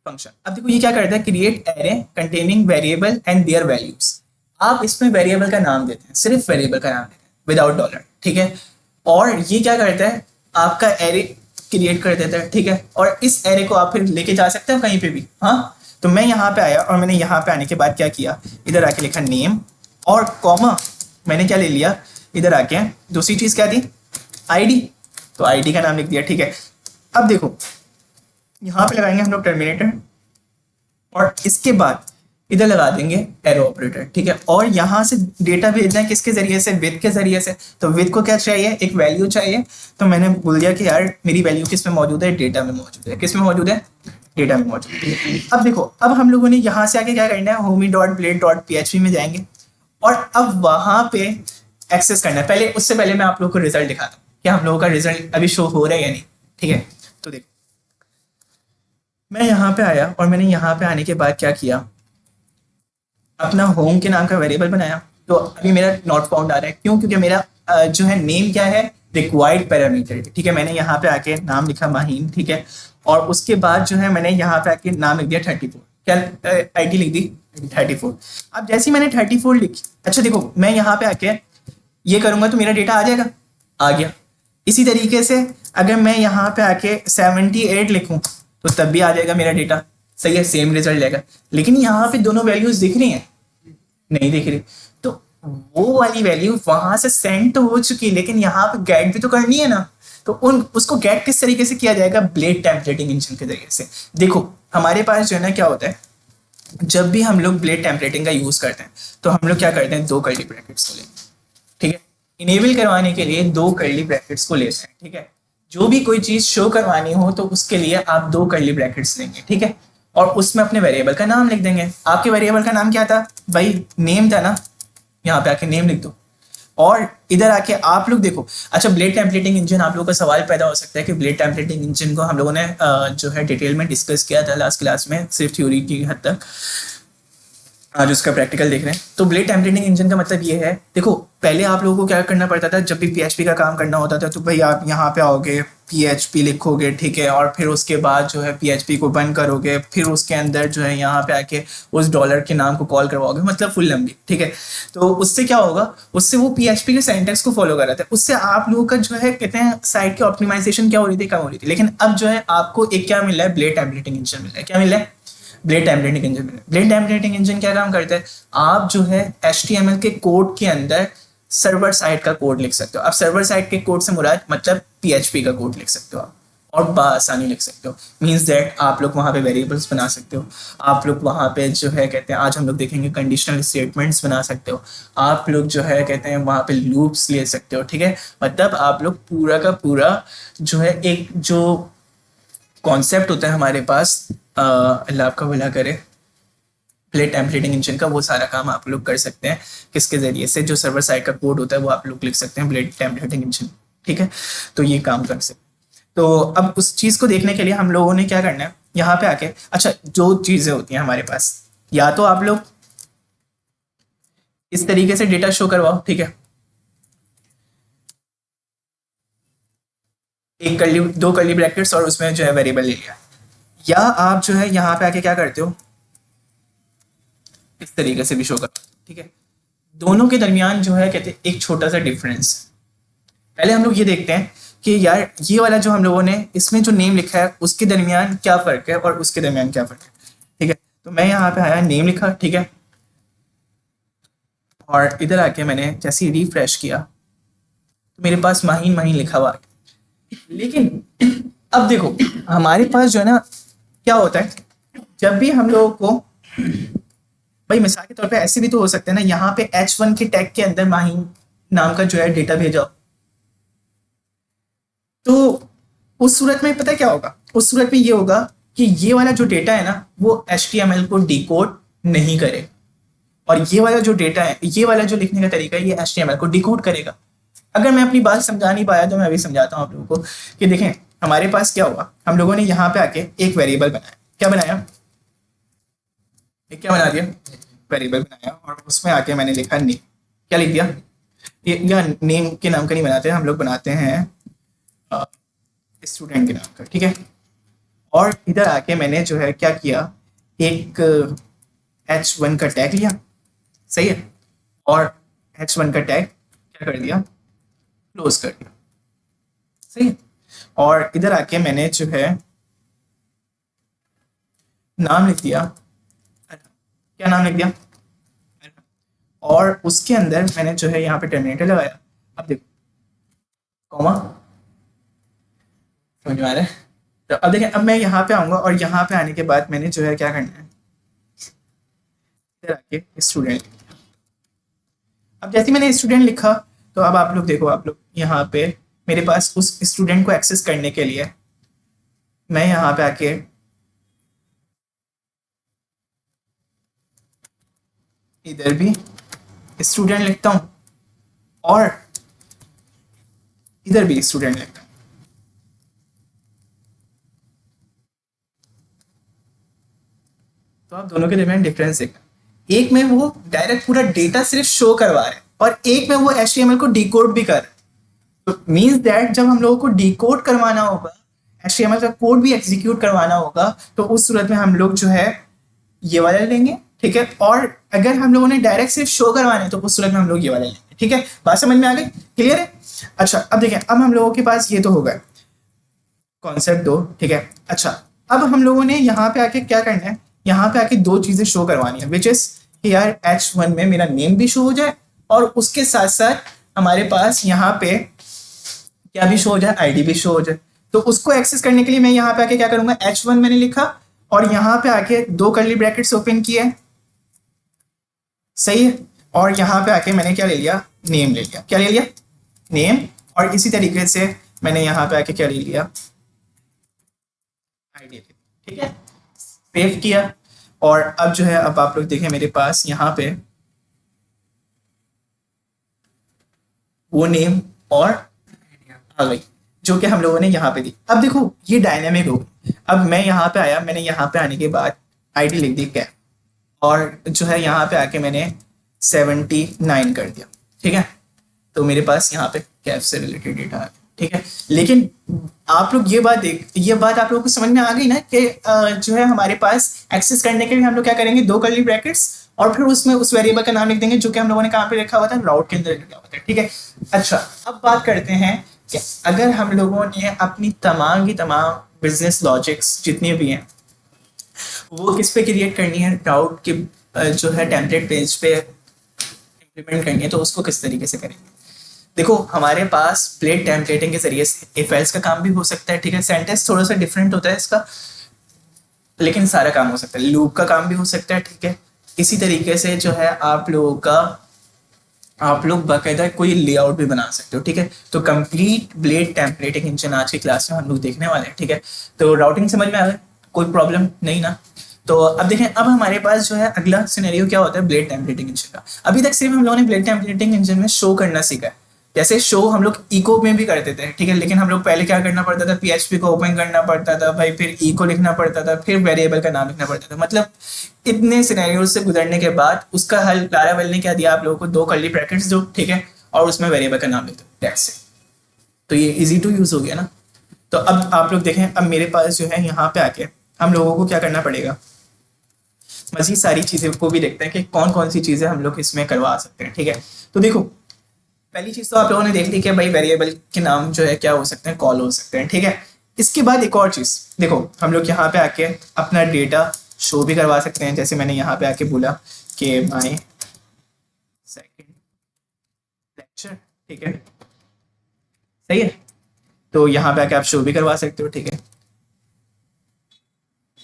फंक्शन। अब देखो ये क्या करता है, create array containing variable and there values. आप इसमें वेरिएबल का नाम देते हैं, सिर्फ वेरिएबल का नाम देते हैं विदाउट डॉलर, ठीक है। और ये क्या करता है, आपका एरे क्रिएट कर देता है, ठीक है। और इस एरे को आप फिर लेके जा सकते हो कहीं पे भी, हाँ। तो मैं यहाँ पे आया और मैंने यहाँ पे आने के बाद क्या किया, इधर आके लिखा नेम और कॉमा मैंने क्या ले लिया, इधर आके दूसरी चीज़ क्या थी, आईडी, तो आईडी का नाम लिख दिया। ठीक है, अब देखो यहाँ पे लगाएंगे हम लोग टर्मिनेटर और इसके बाद इधर लगा देंगे एरो ऑपरेटर। ठीक है, और यहाँ से डेटा भेजना है किसके जरिए से, विद के जरिए से। तो विद को क्या चाहिए, एक वैल्यू चाहिए। तो मैंने बोल दिया कि यार मेरी वैल्यू किस में मौजूद है, डेटा में मौजूद है। किस में मौजूद है, डेटा में मौजूद है। अब देखो, अब हम लोगों ने यहाँ से आके क्या करना है, homi.blade.php में जाएंगे और अब वहाँ पे एक्सेस करना है। पहले उससे पहले मैं आप लोगों को रिजल्ट दिखाता हूँ कि हम लोगों का रिजल्ट अभी शो हो रहा है या नहीं। ठीक है, तो देखो मैं यहाँ पे आया और मैंने यहाँ पे आने के बाद क्या किया, अपना होम के नाम का वेरिएबल बनाया। तो अभी मेरा नॉट फाउंड आ रहा है, क्यों, क्योंकि मेरा जो है नेम क्या है, रिक्वायर्ड पैरामीटर। ठीक है, मैंने यहाँ पे आके नाम लिखा माहीन। ठीक है, और उसके बाद जो है मैंने यहाँ पे आके नाम लिख दिया 34, क्या आईडी लिख दी 34। अब जैसे ही मैंने 34 लिखी, अच्छा देखो मैं यहाँ पे आके ये करूंगा तो मेरा डेटा आ जाएगा, आ गया। इसी तरीके से अगर मैं यहाँ पे आके 78 लिखूं तो तब भी आ जाएगा मेरा डेटा, सही है, सेम रिजल्ट जाएगा। लेकिन यहाँ पे दोनों वैल्यूज दिख रही हैं, नहीं दिख रही, तो वो वाली वैल्यू वहां से सेंड तो हो चुकी है, लेकिन यहाँ पे गेट भी तो करनी है ना। तो उसको गेट किस तरीके से किया जाएगा, ब्लेड टेम्पलेटिंग इंजन के जरिए से। देखो हमारे पास जो है ना क्या होता है, जब भी हम लोग ब्लेड टेम्पलेटिंग का यूज करते हैं तो हम लोग क्या करते हैं, दो कर्ली ब्रैकेट्स को लेते हैं। ठीक है, इनेबल करवाने के लिए दो कर्ली ब्रैकेट्स को लेते हैं। ठीक है, जो भी कोई चीज शो करवानी हो तो उसके लिए आप दो कर्ली ब्रैकेट्स लेंगे। ठीक है, और उसमें अपने वेरिएबल का नाम लिख देंगे। आपके वेरिएबल का नाम क्या था भाई, नेम था ना, यहाँ पे आके नेम लिख दो। और इधर आके आप लोग देखो, अच्छा ब्लेड टेम्पलेटिंग इंजन, आप लोगों का सवाल पैदा हो सकता है कि ब्लेड टेम्पलेटिंग इंजन को हम लोगों ने जो है डिटेल में डिस्कस किया था लास्ट क्लास में, सिर्फ थ्योरी की हद तक। आज उसका प्रैक्टिकल देख रहे हैं। तो ब्लेड टेम्पलेटिंग इंजन का मतलब ये है, देखो पहले आप लोगों को क्या करना पड़ता था, जब भी पीएचपी का काम करना होता था तो भाई आप यहाँ पे आओगे, पीएचपी लिखोगे। ठीक है, और फिर उसके बाद जो है पीएचपी को बंद करोगे, फिर उसके अंदर जो है यहाँ पे आके उस डॉलर के नाम को कॉल करवाओगे, मतलब फुल लंबी। ठीक है, तो उससे क्या होगा, उससे वो पीएचपी के सेंटेक्स को फॉलो कर रहा था, उससे आप लोगों का जो है कहते हैं साइट की ऑप्टिमाइजेशन क्या हो रही थी, कम हो रही थी। लेकिन अब जो है आपको एक क्या मिल रहा है, ब्लेड टेम्पलेटिंग इंजन मिल रहा है। क्या मिल रहा है, ब्लेड टेम्पलेटिंग इंजन। ब्लेड टेम्पलेटिंग इंजन क्या काम करता है, आप जो है HTML के कोड के अंदर सर्वर साइड का कोड लिख सकते हो। आप सर्वर साइड के कोड से मुराद मतलब PHP का कोड लिख सकते हो आप, और बआसानी लिख सकते हो। मीन्स दैट आप लोग वहाँ पे वेरिएबल्स बना सकते हो, आप लोग वहाँ पे जो है कहते हैं, आज हम लोग देखेंगे कंडीशनल स्टेटमेंट्स बना सकते हो, आप लोग जो है कहते हैं वहाँ पे लूप्स ले सकते हो। ठीक है, मतलब आप लोग पूरा का पूरा जो है एक जो कॉन्सेप्ट होता है हमारे पास, अल्लाह आपका भला करे, ब्लेड टेम्पलेटिंग इंजन का, वो सारा काम आप लोग कर सकते हैं। किसके जरिए से, जो सर्वर साइड का कोड होता है वो आप लोग लिख सकते हैं ब्लेड टेम्पलेटिंग इंजन। ठीक है, तो ये काम कर सकते हैं। तो अब उस चीज़ को देखने के लिए हम लोगों ने क्या करना है, यहाँ पे आके, अच्छा जो चीज़ें होती हैं हमारे पास, या तो आप लोग इस तरीके से डेटा शो करवाओ। ठीक है, एक कर्ली, दो कर्ली ब्रैकेट्स और उसमें जो है वेरिएबल ले लिया, या आप जो है यहाँ पे आके क्या करते हो, इस तरीके से भी शो करते हो। ठीक है, दोनों के दरमियान जो है कहते हैं एक छोटा सा डिफरेंस। पहले हम लोग ये देखते हैं कि यार ये वाला जो हम लोगों ने इसमें जो नेम लिखा है उसके दरमियान क्या फ़र्क है और उसके दरमियान क्या फ़र्क है। ठीक है, तो मैं यहाँ पे आया, नेम लिखा। ठीक है, और इधर आके मैंने जैसे ही रिफ्रेश किया तो मेरे पास माहीन माहीन लिखा हुआ आ गया। लेकिन अब देखो हमारे पास जो है ना क्या होता है, जब भी हम लोगों को भाई मिसाल के तौर पे ऐसे भी तो हो सकता है ना, यहाँ पे H1 के टैग के अंदर माहीन नाम का जो है डेटा भेजा, तो उस सूरत में पता है क्या होगा, उस सूरत में ये होगा कि ये वाला जो डेटा है ना वो HTML को डिकोड नहीं करे, और ये वाला जो डेटा है, ये वाला जो लिखने का तरीका है, ये HTML को डिकोड करेगा। अगर मैं अपनी बात समझा नहीं पाया तो मैं अभी समझाता हूँ आप लोगों को कि देखें हमारे पास क्या हुआ, हम लोगों ने यहाँ पे आके एक वेरिएबल बनाया। क्या बनाया, एक क्या बना दिया, वेरिएबल बनाया, और उसमें आके मैंने लिखा नेम। क्या लिख दिया, ये या नेम के नाम का नहीं बनाते, हम लोग बनाते हैं स्टूडेंट के नाम का। ठीक है, और इधर आके मैंने जो है क्या किया, एक H1 का टैग लिया, सही है, और H1 का टैग क्या कर दिया, क्लोज कर दिया, सही है। और इधर आके मैंने जो है नाम लिख दिया क्या नाम लिख दिया, और उसके अंदर मैंने जो है यहाँ पे टर्मिनेटर लगाया। अब देखो कॉमा, समझ में आ रहा है? तो अब देखें, अब मैं यहाँ पे आऊंगा और यहाँ पे आने के बाद मैंने जो है क्या करना है, इधर आके स्टूडेंट, अब जैसे मैंने स्टूडेंट लिखा तो अब आप लोग देखो, आप लोग यहाँ पे मेरे पास उस स्टूडेंट को एक्सेस करने के लिए मैं यहाँ पे आके इधर भी स्टूडेंट लिखता हूँ और इधर भी स्टूडेंट लिखता हूँ। तो आप दोनों के दरमियान डिफरेंस देखना, एक में वो डायरेक्ट पूरा डेटा सिर्फ शो करवा रहे हैं और एक में वो HTML को डिकोड भी कर रहे हैं। तो मीन्स दैट जब हम लोगों को डिकोड करवाना होगा, HTML का कोड भी एग्जीक्यूट करवाना होगा, तो उस सूरत में हम लोग जो है ये वाला लेंगे, ठीक है। और अगर हम लोगों ने डायरेक्ट सिर्फ शो करवाना है तो उस सूरत में हम लोग ये वाला लेंगे, ठीक है। बात समझ में आ गई, क्लियर है? अच्छा अब देखें, अब हम लोगों के पास ये तो होगा कॉन्सेप्ट दो, ठीक है। अच्छा अब हम लोगों ने यहाँ पे आके क्या करना है, यहाँ पे आके दो चीजें शो करवानी है, विच इज यार H1 में मेरा नेम भी शो हो जाए और उसके साथ साथ हमारे पास यहाँ पे क्या भी शो हो जाए, आईडी भी शो हो जाए। तो उसको एक्सेस करने के लिए मैं यहाँ पे आके क्या करूंगा, H1 मैंने लिखा और यहाँ पे आके दो कर्ली ब्रैकेट्स ओपन किए, सही है। और यहाँ पे आके मैंने क्या ले लिया, नेम ले लिया, क्या ले लिया, नेम। और इसी तरीके से मैंने यहाँ पे आके क्या ले लिया, आईडी, ठीक है। सेव किया और अब जो है, अब आप लोग देखें मेरे पास यहाँ पे वो नेम और आ गई जो कि हम लोगों ने यहाँ पे दी। अब देखो ये डायनेमिक हो गई। अब मैं यहाँ पे आया, मैंने यहाँ पे आने के बाद आईडी लिख दी कैप और जो है यहाँ पे आके मैंने 79 कर दिया, ठीक है। तो मेरे पास यहाँ पे कैप से रिलेटेड डेटा आ गया, ठीक है। लेकिन आप लोग ये बात आप लोगों को समझ में आ गई ना कि जो है हमारे पास एक्सेस करने के लिए हम लोग क्या करेंगे, दो कर्ली ब्रैकेट्स और फिर उसमें उस वेरिएबल का नाम लिख देंगे जो कि हम लोगों ने कहाँ पे लिखा हुआ था, राउट के अंदर लिखा हुआ था, ठीक है। अच्छा अब बात करते हैं कि अगर हम लोगों ने अपनी तमाम की तमाम बिजनेस लॉजिक्स जितनी भी हैं वो किस पे क्रिएट करनी है, राउट के जो है टेम्पलेट पेज पे इम्प्लीमेंट करनी है, तो उसको किस तरीके से करेंगे। देखो हमारे पास ब्लेड टेम्पलेटिंग के जरिए से इफ एल्स का काम भी हो सकता है, ठीक है। सेंटेंस थोड़ा सा डिफरेंट होता है इसका, लेकिन सारा काम हो सकता है, लूप का काम भी हो सकता है, ठीक है। इसी तरीके से जो है आप लोगों का, आप लोग बाकायदा कोई लेआउट भी बना सकते हो, ठीक है। तो कंप्लीट ब्लेड टेम्पलेटिंग इंजन आज की क्लास में हम लोग देखने वाले हैं, ठीक है। तो राउटिंग समझ में आ गया, कोई प्रॉब्लम नहीं ना? तो अब देखें, अब हमारे पास जो है अगला सिनेरियो क्या होता है ब्लेड टेम्पलेटिंग इंजन का। अभी तक सिर्फ हम लोगों ने ब्लेड टेम्पलेटिंग इंजन में शो करना सीखा है, जैसे शो हम लोग इको में भी करते थे, ठीक है। लेकिन हम लोग पहले क्या करना पड़ता था, PHP को ओपन करना पड़ता था भाई, फिर इको लिखना पड़ता था, फिर वेरिएबल का नाम लिखना पड़ता था। मतलब इतने सिनेरियोज से गुजरने के बाद उसका हल लारावेल ने क्या दिया आप लोगों को, दो कर्ली ब्रैकेट्स दो, ठीक है, और उसमें वेरिएबल का नाम लिख दो, दैट्स इट। तो ये इजी टू यूज हो गया ना। तो अब आप लोग देखें, अब मेरे पास जो है यहाँ पे आके हम लोगों को क्या करना पड़ेगा, मजीद सारी चीज़ें को भी देखते हैं कि कौन कौन सी चीज़ें हम लोग इसमें करवा सकते हैं, ठीक है। तो देखो पहली चीज़ तो आप लोगों ने देख ली कि भाई वेरिएबल के नाम जो है क्या हो सकते हैं, कॉल हो सकते हैं, ठीक है। इसके बाद एक और चीज़ देखो, हम लोग यहाँ पे आके अपना डेटा शो भी करवा सकते हैं, जैसे मैंने यहाँ पे आके बोला कि माई सेकंड लेक्चर, ठीक है, सही है। तो यहाँ पे आके आप शो भी करवा सकते हो, ठीक है।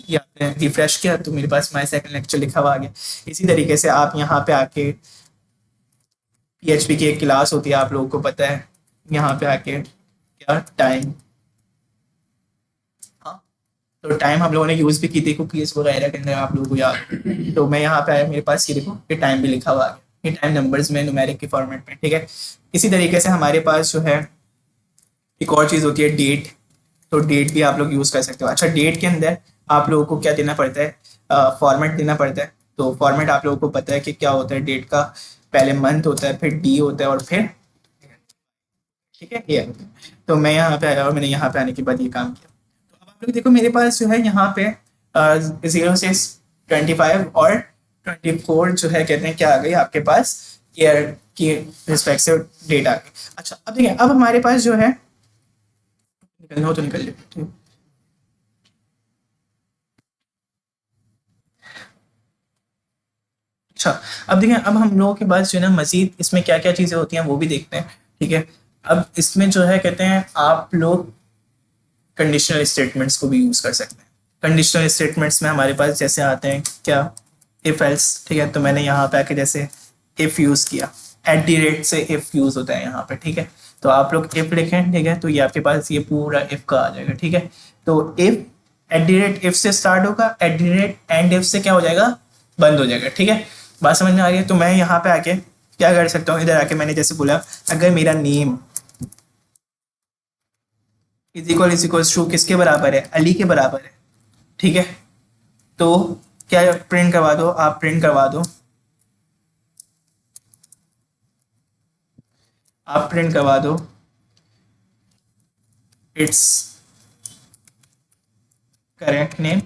ये आपने रिफ्रेश किया तो मेरे पास माई सेकंड लेक्चर लिखा हुआ आ गया। इसी तरीके से आप यहाँ पे आके PHP की एक क्लास होती है, आप लोगों को पता है, यहाँ पे आके क्या टाइम, हाँ, तो टाइम हम लोगों ने यूज़ भी की थी कुकीज़ वगैरह के अंदर, आप लोगों को याद है। तो मैं यहाँ पे आया, मेरे पास ये देखो ये टाइम भी लिखा हुआ आ गया, ये टाइम नंबर्स में न्यूमेरिक के फॉर्मेट में, ठीक है। इसी तरीके से हमारे पास जो है एक और चीज़ होती है डेट, तो डेट भी आप लोग यूज़ कर सकते हो। अच्छा डेट के अंदर आप लोगों को क्या देना पड़ता है, फॉर्मेट देना पड़ता है। तो फॉर्मेट आप लोगों को पता है कि क्या होता है, डेट का पहले मंथ होता है, फिर डी होता है और फिर, ठीक है, ये। तो मैं यहाँ पे आया और मैंने यहाँ पे आने के बाद ये काम किया। तो अब आप लोग देखो मेरे पास जो है यहाँ पे 0 से 25 और 24 जो है कहते हैं क्या आ गई आपके पास, ईयर की रिस्पेक्ट से डेट आ गई। अच्छा अब देखिए, अब हमारे पास जो है निकलना हो तो निकल जाए, ठीक है। अच्छा, अब देखें, अब हम लोगों के पास जो है ना मजीद इसमें क्या क्या चीज़ें होती हैं वो भी देखते हैं, ठीक है। अब इसमें जो है कहते हैं आप लोग कंडीशनल स्टेटमेंट्स को भी यूज़ कर सकते हैं। कंडीशनल स्टेटमेंट्स में हमारे पास जैसे आते हैं क्या, इफ एल्स, ठीक है। तो मैंने यहाँ पे आके जैसे इफ यूज़ किया, एट दी रेट से इफ यूज़ होता है यहाँ पे, ठीक है। तो आप लोग इफ लिखें, ठीक है, तो ये आपके पास ये पूरा इफ का आ जाएगा, ठीक है। तो if at the rate if से स्टार्ट होगा, at the rate and if से क्या हो जाएगा, बंद हो जाएगा, ठीक है। बात समझ में आ रही है। तो मैं यहाँ पे आके क्या कर सकता हूँ, इधर आके मैंने जैसे बोला अगर मेरा नेम इज इक्वल टू किसके बराबर है, अली के बराबर है, ठीक है। तो क्या प्रिंट करवा दो, आप प्रिंट करवा दो, आप प्रिंट करवा दो इट्स करेक्ट नेम,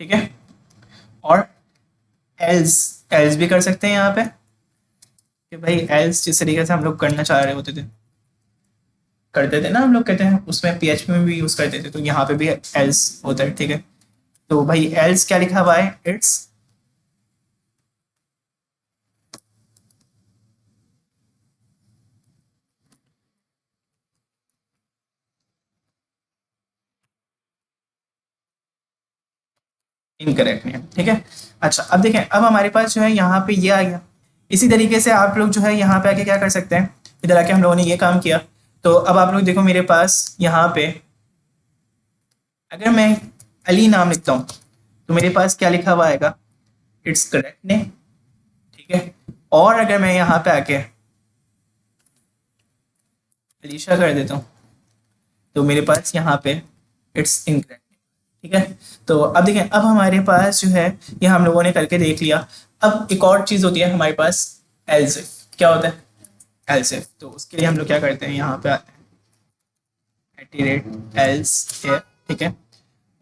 ठीक है। और एल्स, एल्स भी कर सकते हैं यहाँ पे कि भाई एल्स जिस तरीके से हम लोग करना चाह रहे होते थे, करते थे ना हम लोग, कहते हैं उसमें पीएचपी में भी यूज करते थे, तो यहाँ पे भी एल्स होता है, ठीक है। तो भाई एल्स क्या लिखा हुआ है, इट्स इनकरेक्ट नेम, ठीक है। अच्छा, अब देखें, अब हमारे पास जो है यहाँ पे ये आ गया। इसी तरीके से आप लोग जो है यहाँ पे आके क्या कर सकते हैं, इधर आके हम लोगों ने ये काम किया। तो अब आप लोग देखो मेरे पास यहाँ पे अगर मैं अली नाम लिखता हूँ तो मेरे पास क्या लिखा हुआ आएगा, इट्स करेक्ट नेम, ठीक है। और अगर मैं यहाँ पे आके अलीशा कर देता हूँ तो मेरे पास यहाँ पे इट्स इनकरेक्ट, ठीक है। तो अब देखें, अब हमारे पास जो है ये हम लोगों ने करके देख लिया। अब एक और चीज़ होती है हमारे पास, एल्स इफ। क्या होता है एल्स इफ, तो उसके लिए हम लोग क्या करते हैं, यहाँ पे आते हैं at the rate else if, ठीक है।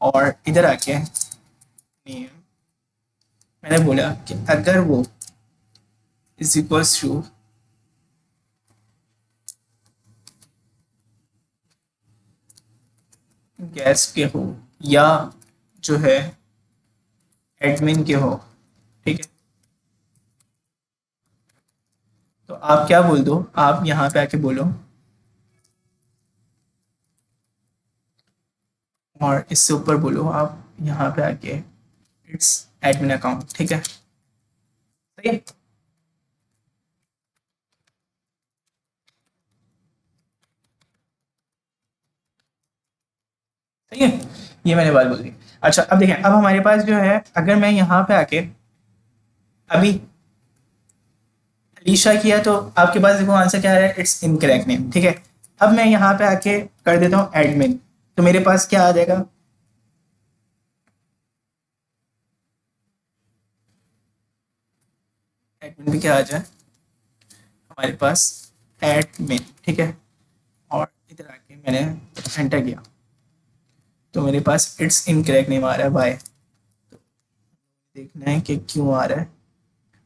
और इधर आके नेम, मैंने बोला कि अगर वो इज इक्वल्स टू गैस के हो या जो है एडमिन के हो, ठीक है। तो आप क्या बोल दो, आप यहाँ पे आके बोलो और इससे ऊपर बोलो आप यहाँ पे आके इट्स एडमिन अकाउंट, ठीक है। सही है। सही है, ये मैंने बात बोल दी। अच्छा, अब देखें, अब हमारे पास जो है अगर मैं यहाँ पे आके अभी अलीशा किया तो आपके पास देखो आंसर क्या आ रहा है, इट्स इनकरेक्ट नेम, ठीक है। अब मैं यहाँ पे आके कर देता हूँ एडमिन, तो मेरे पास क्या आ जाएगा, एडमिन भी क्या आ जाए हमारे पास, एडमिन, ठीक है। और इधर आके मैंने एंटर किया तो मेरे पास इट्स इनकरेक्ट नेम आ रहा है, बाय। देखना है कि क्यों आ रहा है।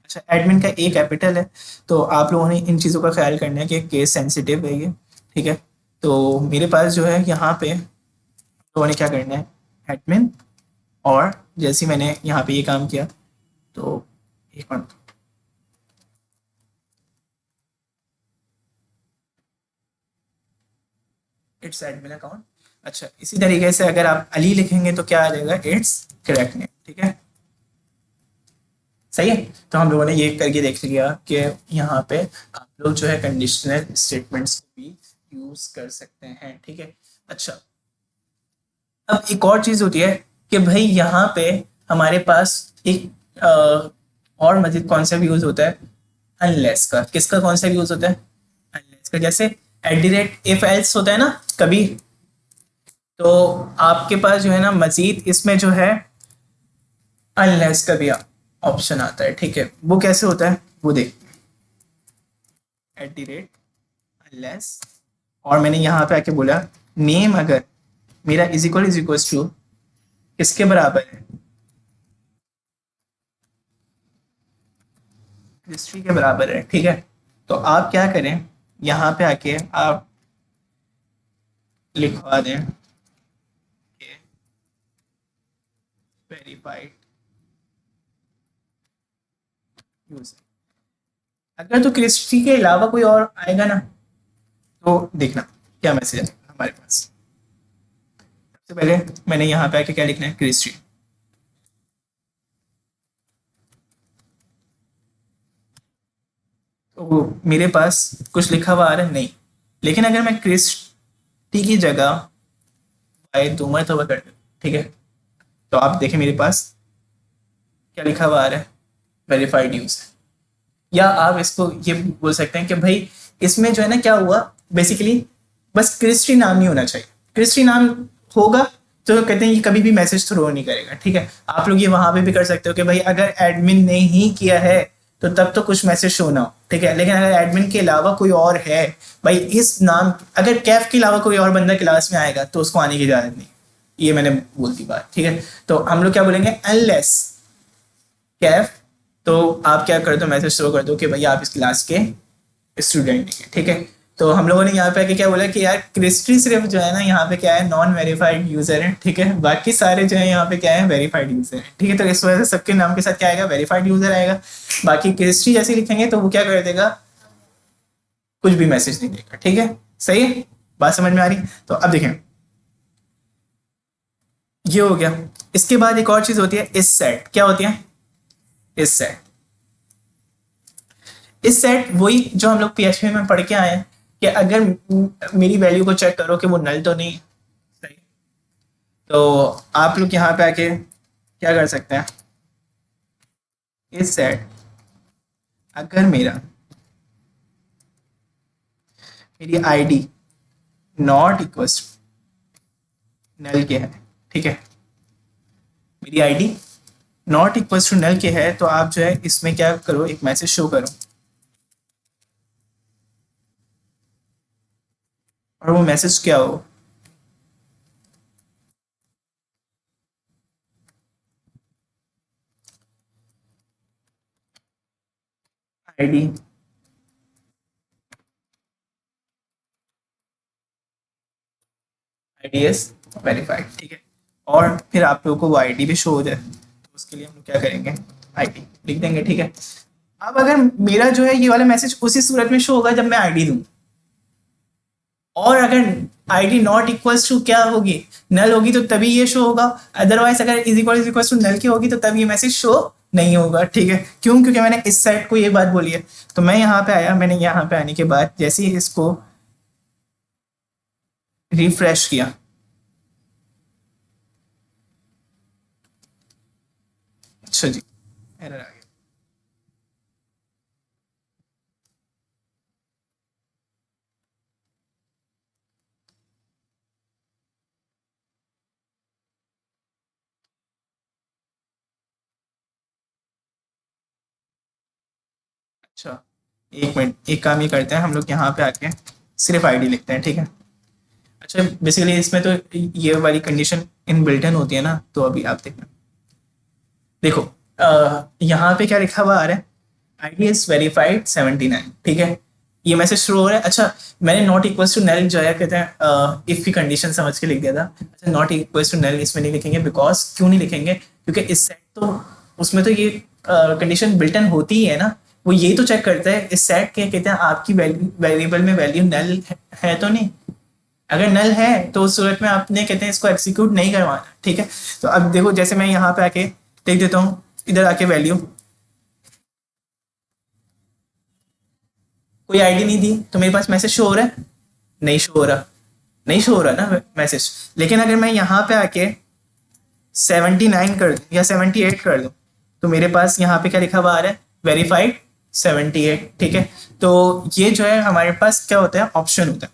अच्छा, एडमिन का ए कैपिटल है, तो आप लोगों ने इन चीज़ों का ख्याल करना है कि केस सेंसिटिव है ये, ठीक है। तो मेरे पास जो है यहाँ पे लोगों ने क्या करना है, एडमिन, और जैसे मैंने यहाँ पे ये काम किया तो एक मिनट, इट्स एडमिन अकाउंट। अच्छा, इसी तरीके से अगर आप अली लिखेंगे तो क्या आ जाएगा, इट्स करेक्ट नेम, ठीक है। सही है। तो हम लोगों ने ये करके देख लिया कि यहाँ पे आप लोग जो है कंडीशनल स्टेटमेंट्स को भी यूज कर सकते हैं, ठीक है। अच्छा, अब एक और चीज होती है कि भाई यहाँ पे हमारे पास एक और मजीद कॉन्सेप्ट यूज होता है अनलेस का। किसका कॉन्सेप्ट यूज होता है, अनलेस का। जैसे at the rate if else होता है ना कभी, तो आपके पास जो है ना मजीद इसमें जो है अनलेस का भी ऑप्शन आता है, ठीक है। वो कैसे होता है वो देख, एट द रेट अनलेस, और मैंने यहाँ पे आके बोला नेम अगर मेरा इज इक्वल टू किसके बराबर है, हिस्ट्री के बराबर है, ठीक है। तो आप क्या करें, यहाँ पे आके आप लिखवा दें वेरीफाइड यूजर। अगर तो क्रिस्टी के अलावा कोई और आएगा ना, तो देखना क्या मैसेज आएगा हमारे पास। सबसे पहले मैंने यहाँ पे आके क्या लिखना है, क्रिस्टी। तो मेरे पास कुछ लिखा हुआ आ रहा है नहीं, लेकिन अगर मैं क्रिस्टी की जगह बाय दो मरतबा कर दूं, ठीक है, तो आप देखें मेरे पास क्या लिखा हुआ आ रहा है, वेरीफाइड यूजर। या आप इसको ये बोल सकते हैं कि भाई इसमें जो है ना क्या हुआ, बेसिकली बस क्रिस्टी नाम नहीं होना चाहिए। क्रिस्टी नाम होगा तो कहते हैं ये कभी भी मैसेज थ्रो नहीं करेगा, ठीक है। आप लोग ये वहां पे भी कर सकते हो कि भाई अगर एडमिन ने ही किया है तो तब तो कुछ मैसेज शो ना हो, ठीक है। लेकिन अगर एडमिन के अलावा कोई और है, भाई इस नाम, अगर कैफ के अलावा कोई और बंदा क्लास में आएगा तो उसको आने की इजाजत नहीं, ये मैंने बोल दी बात, ठीक है। तो हम लोग क्या बोलेंगे, अनलेस कैफ, तो आप क्या कर दो, मैसेज शो कर दो कि भैया आप इस क्लास के स्टूडेंट हैं, ठीक है। तो हम लोगों ने यहाँ पे आके क्या बोला कि यार क्रिस्टी सिर्फ जो है ना यहाँ पे क्या है, नॉन वेरीफाइड यूजर है, ठीक है। बाकी सारे जो है यहाँ पे क्या है, वेरीफाइड यूजर है, ठीक है। तो इस वजह से सबके नाम के साथ क्या आएगा, वेरीफाइड यूजर आएगा। बाकी क्रिस्टी जैसे लिखेंगे तो वो क्या कर देगा, कुछ भी मैसेज नहीं देगा, ठीक है। सही है, बात समझ में आ रही। तो अब देखें, ये हो गया। इसके बाद एक और चीज होती है, इस सेट। क्या होती है इस सेट? इस सेट वही जो हम लोग पीएचपी में पढ़ के आए हैं कि अगर मेरी वैल्यू को चेक करो कि वो नल तो नहीं है, सही। तो आप लोग यहाँ पे आके क्या कर सकते हैं, इस सेट अगर मेरी आईडी नॉट इक्वल्स नल के है, ठीक है, मेरी ID not equals to null के है, तो आप जो है इसमें क्या करो, एक मैसेज शो करो, और वो मैसेज क्या हो, आईडी आईडी इज वेरीफाइड, ठीक है। और फिर आप लोगों को वो आईडी भी शो हो जाए, तो उसके लिए हम लोग क्या करेंगे, आईडी लिख देंगे, ठीक है। अब अगर मेरा जो है ये वाला मैसेज उसी सूरत में शो होगा जब मैं आईडी दूं, और अगर आईडी नॉट इक्वल्स टू क्या होगी, नल होगी, तो तभी ये शो होगा। अदरवाइज अगर इज इक्वल टू नल की होगी तो तब ये मैसेज शो नहीं होगा, ठीक है। क्यों? क्योंकि मैंने इस साइड को ये बात बोली है। तो मैं यहाँ पे आया, मैंने यहाँ पे आने के बाद जैसे ही इसको रिफ्रेश किया, अच्छा जी, एरर आ गया। अच्छा, एक मिनट, एक काम ये करते हैं हम लोग, यहाँ पे आके सिर्फ आईडी लिखते हैं, ठीक है। अच्छा, बेसिकली इसमें तो ये वाली कंडीशन इन बिल्टन होती है ना, तो अभी आप देखना, देखो यहाँ पे क्या लिखा हुआ आ रहा है, आईडी इज वेरीफाइड 79, ठीक है। ये मैसेज शुरू हो रहा है। अच्छा, मैंने नॉट इक्वल्स टू नल जो है कहते हैं इफ की कंडीशन समझ के लिख दिया था। अच्छा, नॉट इक्वल्स टू नल इसमें नहीं लिखेंगे, बिकॉज क्यों नहीं लिखेंगे, क्योंकि इस सेट तो उसमें तो ये कंडीशन बिल्टन होती ही है ना, वो यही तो चेक करता है इस सेट के, कहते हैं आपकी वेरिएबल में वैल्यू नल है तो नहीं। अगर नल है तो उस सूरत में आपने कहते हैं इसको एग्जीक्यूट नहीं करवाना, ठीक है। तो अब देखो, जैसे मैं यहाँ पे आके देख देता हूँ, इधर आके वैल्यू कोई आईडी नहीं दी, तो मेरे पास मैसेज शो हो रहा है, नहीं शो हो रहा, नहीं शो हो रहा ना मैसेज। लेकिन अगर मैं यहाँ पे आके 79 कर दूं या 78 कर दूं, तो मेरे पास यहाँ पे क्या लिखा हुआ आ रहा है, वेरीफाइड 78, ठीक है। तो ये जो है हमारे पास क्या होता है, ऑप्शन होता है।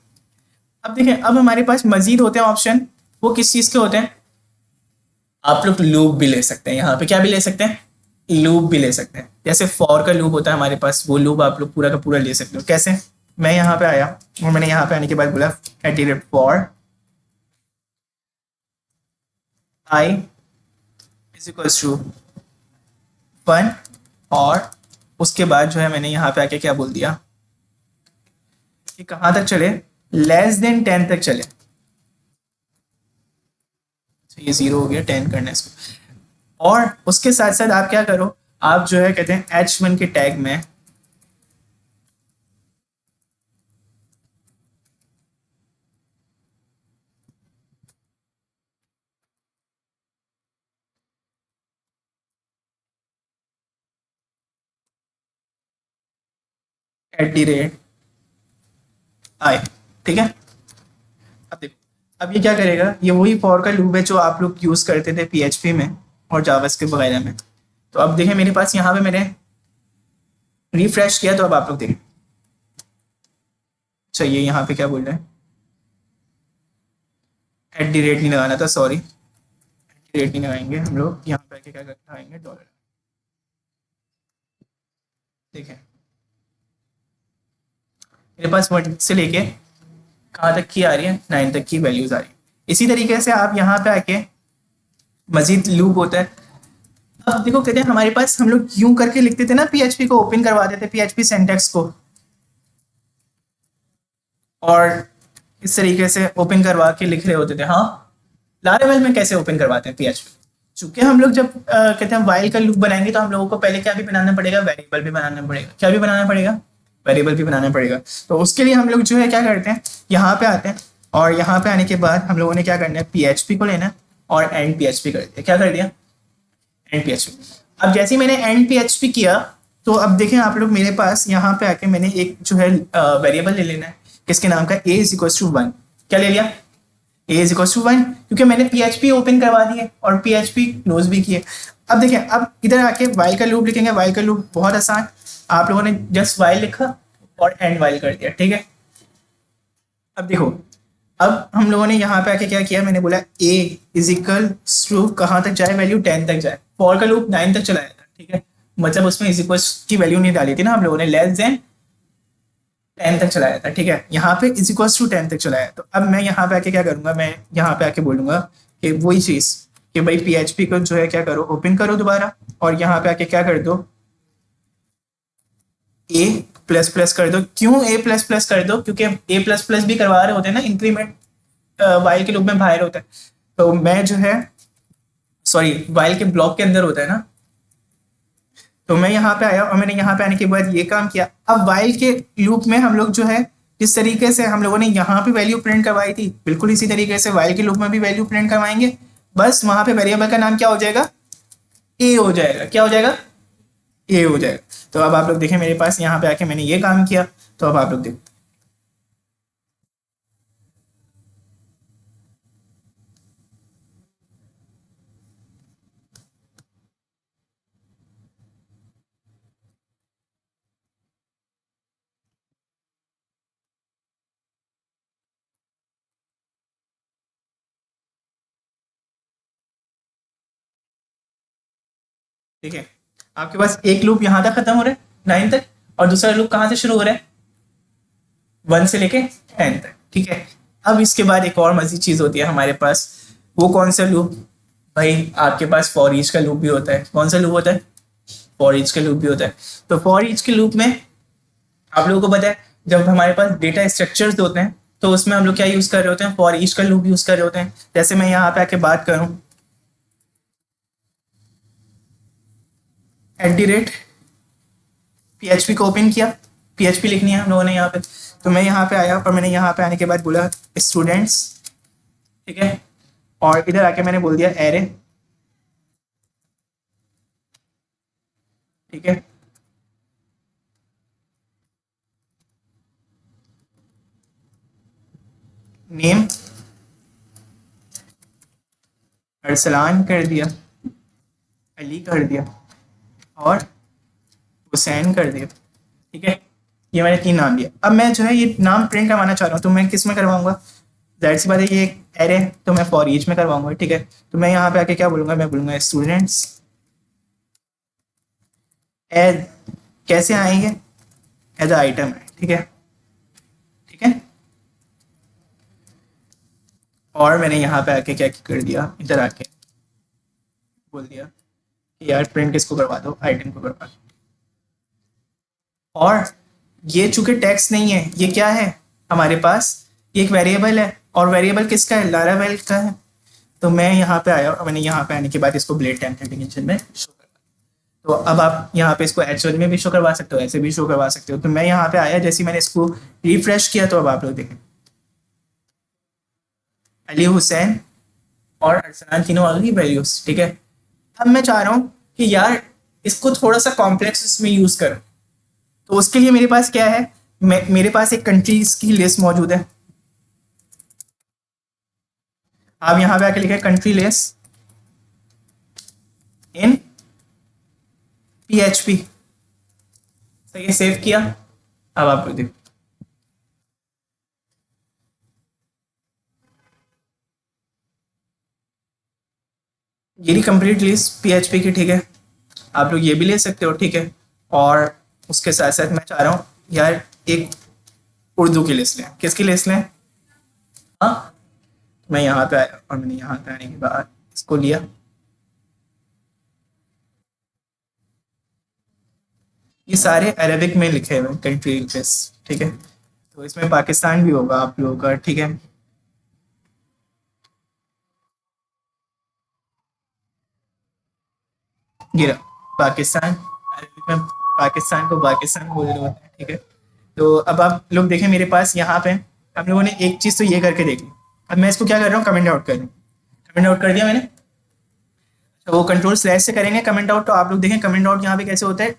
अब देखें, अब हमारे पास मजीद होते हैं ऑप्शन, वो किस चीज़ के होते हैं, आप लोग लूप भी ले सकते हैं, यहाँ पे क्या भी ले सकते हैं, लूप भी ले सकते हैं। जैसे फॉर का लूप होता है हमारे पास, वो लूप आप लोग पूरा का पूरा ले सकते हो। कैसे? मैं यहाँ पे आया और मैंने यहाँ पे आने के बाद बोला at for I is equals to 1, और उसके बाद जो है मैंने यहाँ पे आके क्या बोल दिया कि कहाँ तक चले, लेस देन 10 तक चले। तो ये 0 हो गया, 10 करना है इसको। और उसके साथ साथ आप क्या करो, आप जो है कहते हैं H1 के टैग में @i, ठीक है। अब देखो, अब ये क्या करेगा, ये वही फॉर का लूप है जो आप लोग यूज करते थे PHP में और जावास्क्रिप्ट वगैरह में। तो अब देखें मेरे पास यहाँ पे मैंने रिफ्रेश किया, तो अब आप लोग देखें, चाहिए यहाँ पे क्या बोल रहे हैं, @ नहीं लगाना था, सॉरी, @ नहीं लगाएंगे हम लोग, यहाँ पे आके क्या लगाएंगे, $। देखें मेरे पास 1 से लेके कहाँ तक की आ रही है, 9 तक की वैल्यूज आ रही है। इसी तरीके से आप यहाँ पे आके मजीद लूप होता है। अब देखो कहते हैं हमारे पास, हम लोग यूं करके लिखते थे ना, PHP को ओपन करवा देते, PHP सिंटैक्स को, और इस तरीके से ओपन करवा के लिख रहे होते थे। हाँ, लारावेल में कैसे ओपन करवाते हैं PHP, चूंकि हम लोग जब कहते हैं वाइल का लूप बनाएंगे तो हम लोगों को पहले क्या भी बनाना पड़ेगा, वेरिएबल भी बनाना पड़ेगा। क्या भी बनाना पड़ेगा, वेरिएबल भी बनाना पड़ेगा। तो उसके लिए हम लोग जो है क्या करते हैं, यहाँ पे आते हैं, और यहाँ पे आने के बाद हम लोगों ने क्या करना है, PHP को लेना है और एंड PHP कर दिया। क्या कर दिया, एंड PHP। अब जैसे ही मैंने एंड PHP किया, तो अब देखें आप लोग, मेरे पास यहाँ पे आके मैंने एक जो है वेरिएबल ले लेना है, किसके नाम का, a=1। क्या ले लिया, a=1, क्योंकि मैंने PHP ओपन करवा दिए और PHP क्लोज भी किए। अब देखिए, अब इधर आके वाइल का लूप लिखेंगे। वाइल का लूप बहुत आसान, आप लोगों ने जस्ट वाइल लिखा और एंड वाइल कर दिया, ठीक है। अब देखो, अब हम लोगों ने यहाँ पे आके क्या किया, मैंने बोला a= कहाँ तक जाए, वैल्यू 10 तक जाए। फॉर का लूप 9 तक चलाया था, ठीक है, मतलब उसमें इज की वैल्यू नहीं डाली थी ना हम लोगों ने, <10 तक चलाया था, ठीक है। यहाँ पे =10 तक चलाया। तो अब मैं यहाँ पे आके क्या करूंगा, मैं यहाँ पे आके बोलूंगा कि वही चीज, कि भाई PHP को जो है क्या करो, ओपन करो दोबारा, और यहाँ पे आके क्या कर दो, a++ कर दो। क्यों a++ कर दो, क्योंकि a++ भी करवा रहे होते हैं ना, इंक्रीमेंट वाइल के लूप में बाहर होता है। तो मैं जो है, सॉरी, वाइल के ब्लॉक के अंदर होता है ना। तो मैं यहाँ पे आया और मैंने यहाँ पे आने के बाद ये काम किया। अब वाइल के लूप में हम लोग जो है, जिस तरीके से हम लोगों ने यहाँ पे वैल्यू प्रिंट करवाई थी, बिल्कुल इसी तरीके से वाइल के लूप में भी वैल्यू प्रिंट करवाएंगे। बस वहां पे वेरिएबल का नाम क्या हो जाएगा, ए हो जाएगा। क्या हो जाएगा, ए हो जाएगा। तो अब आप लोग देखें, मेरे पास यहाँ पे आके मैंने ये काम किया, तो अब आप लोग देखो, ठीक है, आपके पास एक लूप यहाँ तक खत्म हो रहा है 9 तक, और दूसरा लूप कहाँ से शुरू हो रहा है, 1 से लेके 10 तक, ठीक है। अब इसके बाद एक और मज़ीद चीज़ होती है हमारे पास, वो कौन सा लूप, भाई आपके पास फॉर ईच का लूप भी होता है। कौन सा लूप होता है, फॉर ईच का लूप भी होता है। तो फॉर ईच के लूप में आप लोगों को पता है, जब हमारे पास डेटा स्ट्रक्चर्स होते हैं तो उसमें हम लोग क्या यूज़ कर रहे होते हैं, फॉर ईच का लूप यूज़ कर रहे होते हैं। जैसे मैं यहाँ पे आके बात करूँ, @PHP को ओपन किया, PHP लिखनी है हम लोगों ने यहाँ पे। तो मैं यहाँ पे आया और मैंने यहाँ पे आने के बाद बोला स्टूडेंट्स, ठीक है, और इधर आके मैंने बोल दिया एरे, ठीक है। नेम अरसलान कर दिया, अली कर दिया, और हुसैन कर दिया, ठीक है। ये मैंने 3 नाम दिया। अब मैं जो है ये नाम प्रिंट करवाना चाह रहा हूँ, तो मैं किस में करवाऊंगा, जाहिर सी बात है ये एक एरे, तो मैं फॉर ईच में करवाऊंगा, ठीक है। तो मैं यहाँ पे आके क्या बोलूँगा, मैं बोलूँगा स्टूडेंट्स एज, कैसे आएंगे, एज आइटम है, ठीक है, ठीक है। और मैंने यहाँ पे आके क्या कर दिया, इधर आके बोल दिया कि यार प्रिंट किसको करवा दो, आइटम को करवा दो। और ये चूंकि टेक्स्ट नहीं है, ये क्या है हमारे पास, ये एक वेरिएबल है, और वेरिएबल किसका है, लारावेल का है। तो मैं यहाँ पे आया और मैंने यहाँ पे आने के बाद इसको ब्लेड टेम्पलेटिंग इंजन में शो कर। तो अब आप यहाँ पे इसको H1 में भी शो करवा सकते हो, ऐसे भी शो करवा सकते हो। तो मैं यहाँ पे आया, जैसे मैंने इसको रिफ्रेश किया तो अब आप लोग देखें अली हुसैन और अरसलान तीनों आ गई वैल्यूज, ठीक है। अब मैं चाह रहा हूँ कि यार इसको थोड़ा सा कॉम्प्लेक्स इसमें यूज करो। तो उसके लिए मेरे पास क्या है, मेरे पास एक कंट्रीज की लिस्ट मौजूद है। आप यहाँ पे आके लिखे कंट्री लिस्ट इन PHP, सही है, सेव किया। अब आप देखो ये रही कंप्लीट लिस्ट PHP की, ठीक है। आप लोग ये भी ले सकते हो, ठीक है। और उसके साथ साथ मैं चाह रहा हूँ यार एक उर्दू की लिस्ट लें। किसकी लिस्ट लें? हाँ, मैं यहाँ पे आया और मैंने यहाँ पे आने के बाद इसको लिया। ये सारे अरेबिक में लिखे हुए कंट्री लिस्ट, ठीक है। तो इसमें पाकिस्तान भी होगा आप लोगों का, ठीक है। गिरा पाकिस्तान, अरेबिक में पाकिस्तान को पाकिस्तान बोल रहे होते हैं, ठीक है। तो अब आप लोग देखें मेरे पास यहाँ पे हम लोगों ने एक चीज़ तो ये करके देख ली। अब मैं इसको क्या कर रहा हूँ, कमेंट आउट कर रहा हूँ। कमेंट आउट कर दिया मैंने। तो वो कंट्रोल स्लैश से करेंगे कमेंट आउट। तो आप लोग देखें कमेंट आउट यहाँ पे कैसे होता है,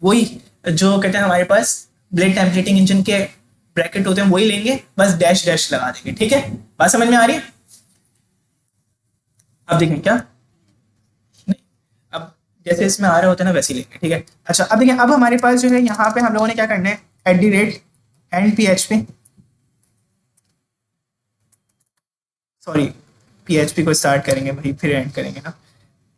वही जो कहते हैं हमारे पास ब्लेड टेम्पलेटिंग इंजन के ब्रैकेट होते हैं वही लेंगे, बस डैश डैश लगा देंगे, ठीक है। बात समझ में आ रही है? अब देखें क्या, नहीं, अब जैसे इसमें आ रहा होता है ना वैसे ही लेंगे, ठीक है। अच्छा अब देखें, अब हमारे पास जो है यहाँ पे हम लोगों ने क्या करना है, @ PHP, सॉरी PHP को स्टार्ट करेंगे भाई, फिर एंड करेंगे ना।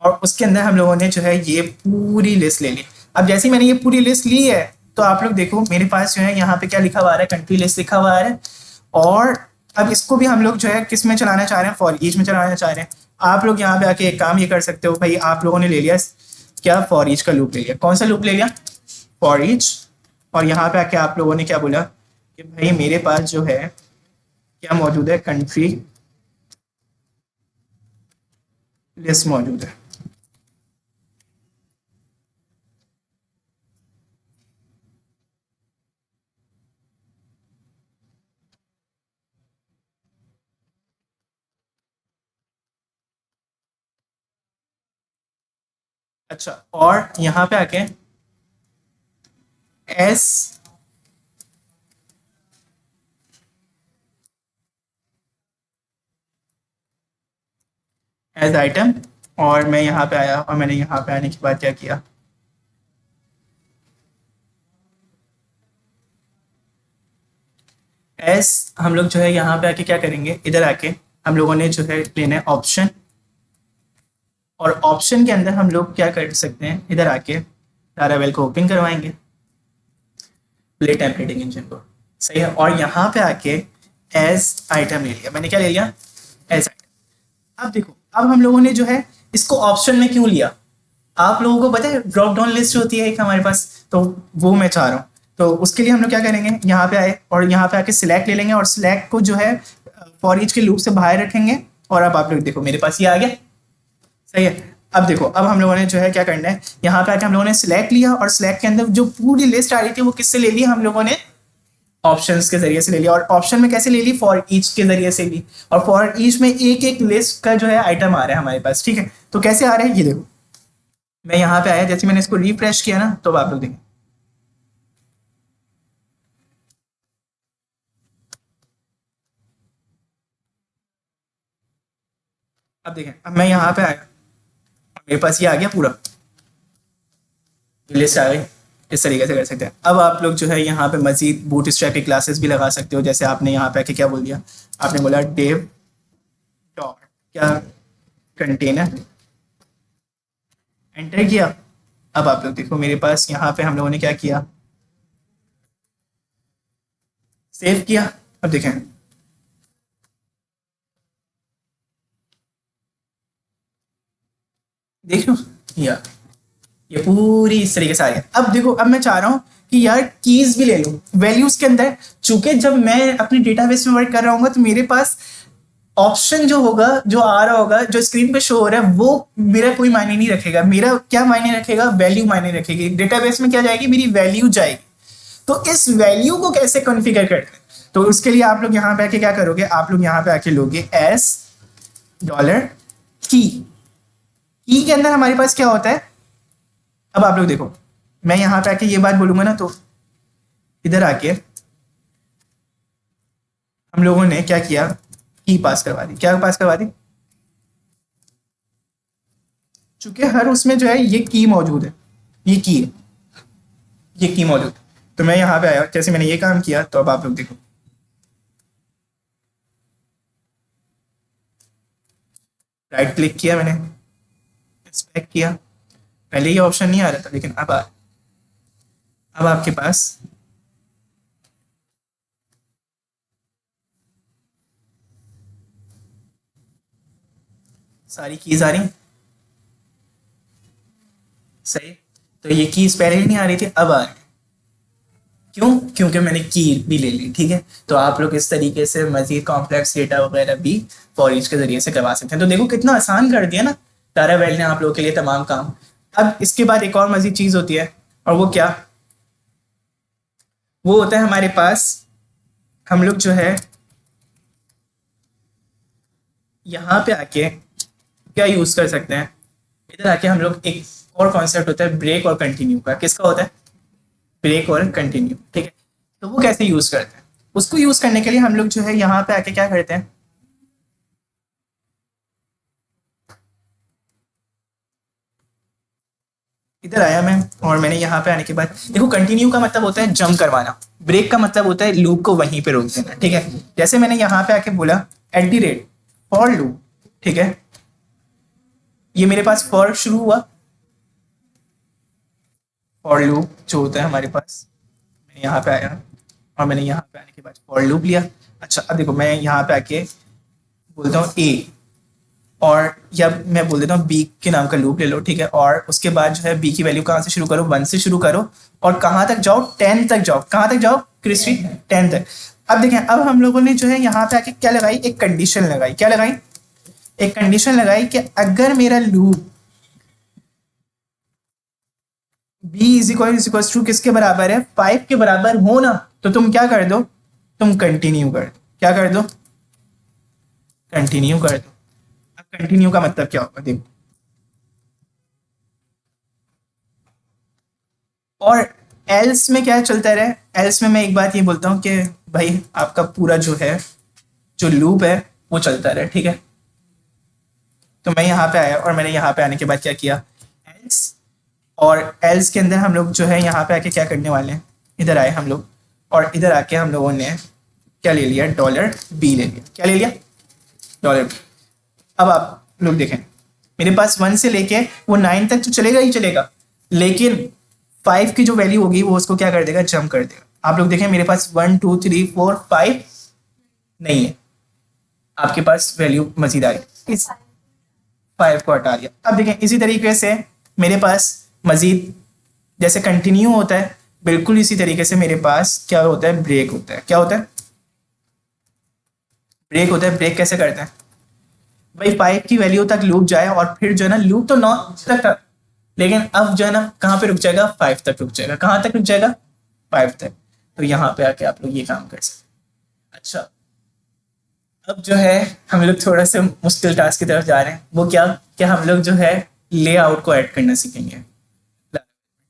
और उसके अंदर हम लोगों ने जो है ये पूरी लिस्ट ले ली। अब जैसे ही मैंने ये पूरी लिस्ट ली है तो आप लोग देखो मेरे पास जो है यहाँ पे क्या लिखा हुआ है, कंट्री लिस्ट लिखा हुआ है। और अब इसको भी हम लोग जो है किस में चलाना चाह रहे हैं, फॉर ईच में चलाना चाह रहे हैं। आप लोग यहाँ पे आके एक काम ये कर सकते हो भाई, आप लोगों ने ले लिया क्या, फॉर ईच का लूप ले लिया। कौन सा लूप ले लिया? For each. और यहाँ पे आके आप लोगों ने क्या बोला कि भाई मेरे पास जो है क्या मौजूद है, कंट्री लिस्ट मौजूद है। अच्छा, और यहाँ पे आके एस एज आइटम, और मैं यहाँ पे आया और मैंने यहाँ पे आने के बाद क्या किया, एस हम लोग जो है यहाँ पे आके क्या करेंगे, इधर आके हम लोगों ने जो है लेना है ऑप्शन। और ऑप्शन के अंदर हम लोग क्या कर सकते हैं, इधर आके लारावेल को ओपन करवाएंगे, प्ले टेम्पलेटिंग इंजन को, सही है। और यहाँ पे आके एज आइटम ले लिया मैंने, क्या ले लिया, एज आइटम। अब देखो अब हम लोगों ने जो है इसको ऑप्शन में क्यों लिया, आप लोगों को पता है ड्रॉप डाउन लिस्ट होती है एक हमारे पास, तो वो मैं चाह रहा हूँ। तो उसके लिए हम लोग क्या करेंगे, यहाँ पे आए और यहाँ पे आके सिलेक्ट ले लेंगे और सिलेक्ट को जो है फॉर ईच के लूप से बाहर रखेंगे। और अब आप लोग देखो मेरे पास ये आ गया, सही है। अब देखो अब हम लोगों ने जो है क्या करना है, यहाँ पे आके हम लोगों ने सिलेक्ट लिया और सिलेक्ट के अंदर जो पूरी लिस्ट आ रही थी वो किससे ले ली, हम लोगों ने ऑप्शंस के जरिए से ले लिया। और ऑप्शन में कैसे ले ली, फॉर ईच के जरिए से ली। और फॉर ईच में एक एक लिस्ट का जो है आइटम आ रहा है हमारे पास, ठीक है। तो कैसे आ रहा है ये देखो, मैं यहाँ पे आया, जैसे मैंने इसको रिफ्रेश किया ना तो आप लोग देखें, अब देखें, अब मैं यहाँ पे आया मेरे पास ये आ गया पूरा, लिस्ट आ गई। इस तरीके से कर सकते हैं। अब आप लोग जो है यहाँ पे मजीद बूट स्ट्रैप की क्लासेस भी लगा सकते हो। जैसे आपने यहाँ पे आके क्या बोल दिया, आपने बोला डेव डॉट क्या कंटेनर, एंटर किया। अब आप लोग देखो मेरे पास यहाँ पे हम लोगों ने क्या किया, सेव किया। अब देखें देख लो यार ये पूरी इस तरीके से आ रही है। अब देखो अब मैं चाह रहा हूँ कि यार कीज भी ले लूँ वैल्यूज के अंदर, चूंकि जब मैं अपने डेटाबेस में वर्क कर रहा हूँ तो मेरे पास ऑप्शन जो होगा, जो आ रहा होगा, जो स्क्रीन पे शो हो रहा है, वो मेरा कोई मायने नहीं रखेगा। मेरा क्या मायने रखेगा? वैल्यू मायने रखेगी। डेटाबेस में क्या जाएगी? मेरी वैल्यू जाएगी। तो इस वैल्यू को कैसे कॉन्फ़िगर करते हैं? तो उसके लिए आप लोग यहाँ पे आके क्या करोगे? आप लोग यहाँ पे आके लोगे एस डॉलर की। की के अंदर हमारे पास क्या होता है? अब आप लोग देखो, मैं यहाँ पे आके ये बात बोलूंगा ना, तो इधर आके हम लोगों ने क्या किया? की पास करवा दी। क्या पास करवा दी? चूंकि हर उसमें जो है ये की मौजूद है, ये की है, ये की मौजूद है। तो मैं यहाँ पे आया, जैसे मैंने ये काम किया, तो अब आप लोग देखो, राइट क्लिक किया मैंने, इंस्पेक्ट किया। पहले ये ऑप्शन नहीं आ रहा था, लेकिन अब आपके पास सारी कीज आ रही। सही। तो ये कीज पहले ही नहीं आ रही थी, अब आ रही। क्यों? क्योंकि मैंने की भी ले ली। ठीक है, तो आप लोग इस तरीके से मजीद कॉम्प्लेक्स डेटा वगैरह भी फॉर ईच के जरिए से करवा सकते हैं। तो देखो कितना आसान कर दिया ना लारावेल ने आप लोगों के लिए तमाम काम। अब इसके बाद एक और मजीद चीज होती है, और वो क्या? वो होता है हमारे पास, हम लोग जो है यहाँ पे आके क्या यूज कर सकते हैं? इधर आके हम लोग एक और कॉन्सेप्ट होता है ब्रेक और कंटिन्यू का। किसका होता है? ब्रेक और कंटिन्यू। ठीक है, तो वो कैसे यूज करते हैं? उसको यूज करने के लिए हम लोग जो है यहाँ पे आके क्या करते हैं? इधर आया मैं, और मैंने यहाँ पे आने के बाद देखो, कंटिन्यू का मतलब होता है जंप करवाना, ब्रेक का मतलब होता है लूप को वहीं पे रोक देना। ठीक है, जैसे मैंने यहाँ पे आके बोला @ फॉर लूप। ठीक है, ये मेरे पास फॉर शुरू हुआ, फॉर लूप जो होता है हमारे पास, मैंने यहाँ पे आया, और मैंने यहाँ पे आने के बाद फॉर लूप लिया। अच्छा, अब देखो मैं यहाँ पे आके बोलता हूँ ए, और या मैं बोल देता हूँ बी के नाम का लूप ले लो। ठीक है, और उसके बाद जो है बी की वैल्यू कहाँ से शुरू करो? 1 से शुरू करो, और कहाँ तक जाओ? 10 तक जाओ। कहाँ तक जाओ क्रिस्टी? 10 तक। अब देखें, अब हम लोगों ने जो है यहाँ पे आके क्या लगाई? एक कंडीशन लगाई। क्या लगाई? एक कंडीशन लगाई कि अगर मेरा loop B is equal to किसके बराबर है? 5 के बराबर हो ना, तो तुम क्या कर दो? तुम कंटिन्यू कर दो। क्या कर दो? कंटिन्यू कर दो। अब कंटिन्यू का मतलब क्या होगा? देखो, और एल्स में क्या चलता रहे? एल्स में मैं एक बात ये बोलता हूँ कि भाई आपका पूरा जो है, जो लूप है, वो चलता रहे। ठीक है, तो मैं यहाँ पे आया, और मैंने यहाँ पे आने के बाद क्या किया? एल्स, और एल्स के अंदर हम लोग जो है यहाँ पे आके क्या करने वाले हैं? इधर आए हम लोग, और इधर आके हम लोगों ने क्या ले लिया? $b ले लिया। क्या ले लिया? $b। अब आप लोग देखें, मेरे पास 1 से लेके वो 9 तक तो चलेगा ही चलेगा, लेकिन 5 की जो वैल्यू होगी वो उसको क्या कर देगा? जंप कर देगा। आप लोग देखें, मेरे पास 1 2 3 4 5 नहीं है, आपके पास वैल्यू मजीद आ रही, इस 5 को हटा दिया। अब देखें, इसी तरीके से मेरे पास मजीद जैसे कंटिन्यू होता है, बिल्कुल इसी तरीके से मेरे पास क्या होता है? ब्रेक होता है। क्या होता है? ब्रेक होता है। ब्रेक कैसे करते हैं भाई? 5 की वैल्यू तक लूप जाए, और फिर जो है ना, लूप तो 9 तक था, लेकिन अब जो है ना कहाँ पे रुक जाएगा? 5 तक रुक जाएगा। कहाँ तक रुक जाएगा? 5 तक। तो यहाँ पे आके आप लोग ये काम कर सकते हैं। अच्छा, अब जो है हम लोग थोड़ा सा मुश्किल टास्क की तरफ जा रहे हैं। वो क्या? क्या हम लोग जो है लेआउट को ऐड करना सीखेंगे।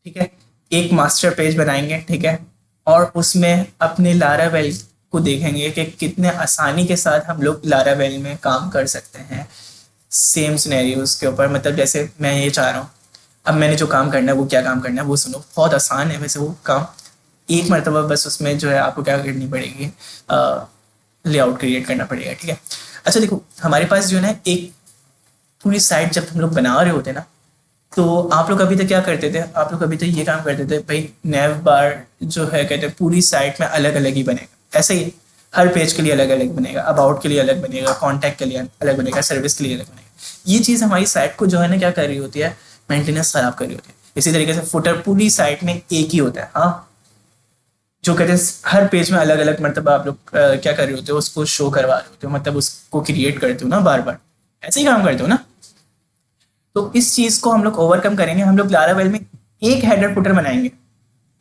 ठीक है, एक मास्टर पेज बनाएंगे। ठीक है, और उसमें अपने लारावेल को देखेंगे कि कितने आसानी के साथ हम लोग लारावेल में काम कर सकते हैं सेम सिनेरियोज के ऊपर। मतलब जैसे मैं ये चाह रहा हूँ, अब मैंने जो काम करना है वो क्या काम करना है वो सुनो। बहुत आसान है वैसे वो काम, एक मरतबा बस उसमें जो है आपको क्या करनी पड़ेगी? लेआउट क्रिएट करना पड़ेगा। ठीक है, अच्छा देखो, हमारे पास जो है ना एक पूरी साइट जब हम लोग बना रहे होते हैं ना, तो आप लोग अभी तक क्या करते थे? आप लोग अभी तक ये काम करते थे भाई, नैव बार जो है कहते हैं पूरी साइट में अलग अलग ही बनेगा। ऐसे ही हर पेज के लिए अलग अलग बनेगा, अबाउट के लिए अलग बनेगा, कॉन्टैक्ट के लिए अलग बनेगा, सर्विस के लिए अलग बनेगा। ये चीज़ हमारी साइट को जो है ना क्या कर रही होती है? मेंटेनेंस खराब कर रही होती है। इसी तरीके से फुटर पूरी साइट में एक ही होता है। हाँ, जो कहते हैं हर पेज में अलग अलग मतलब आप लोग क्या कर रहे होते हो, उसको शो करवा रहे होते हो, मतलब उसको क्रिएट करते हो ना बार बार, ऐसे ही काम करते हो ना। तो इस चीज को हम लोग ओवरकम करेंगे, हम लोग लारावेल में एक हेडर फुटर बनाएंगे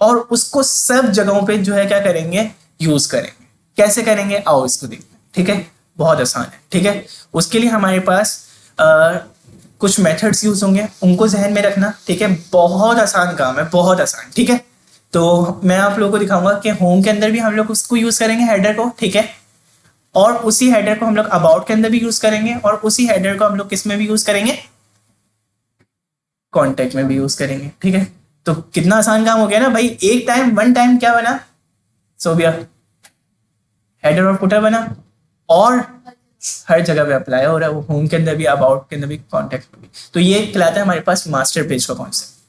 और उसको सब जगहों पे जो है क्या करेंगे, यूज करेंगे। कैसे करेंगे आओ इसको देखते हैं, ठीक है। बहुत आसान है, ठीक है। उसके लिए हमारे पास कुछ मेथड्स यूज होंगे, उनको जहन में रखना, ठीक है। बहुत आसान काम है, बहुत आसान, ठीक है। तो मैं आप लोगों को दिखाऊंगा कि होम के अंदर भी हम लोग उसको यूज करेंगे हेडर को, ठीक है। और उसी हेडर को हम लोग अबाउट के अंदर भी यूज करेंगे, और उसी हेडर को हम लोग किस में भी यूज करेंगे, कॉन्टेक्ट में भी यूज करेंगे, ठीक है। तो कितना आसान काम हो गया ना भाई, एक टाइम वन टाइम क्या बना, सोबिया हेडर और फुटर बना, और हर जगह पे अप्लाई हो रहा है वो, होम के अंदर भी, अबाउट के अंदर भी, कॉन्टेक्ट में भी। तो ये कहलाता है हमारे पास मास्टर पेज का कॉन्सेप्ट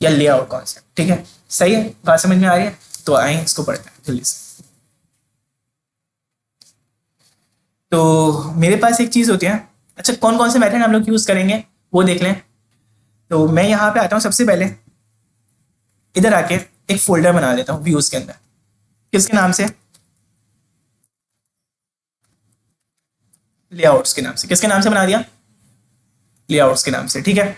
या लेआउट कॉन्सेप्ट, ठीक है। सही है, बात समझ में आ रही है। तो आए इसको पढ़ते हैं जल्दी से। तो मेरे पास एक चीज होती है, अच्छा कौन कौन से मेथड हम लोग यूज करेंगे वो देख लें। तो मैं यहाँ पे आता हूँ, सबसे पहले इधर आके एक फोल्डर बना लेता हूँ व्यूज के अंदर, किसके नाम से, लेआउट्स के नाम से। किसके नाम से बना दिया, लेआउट्स के नाम से, ठीक है।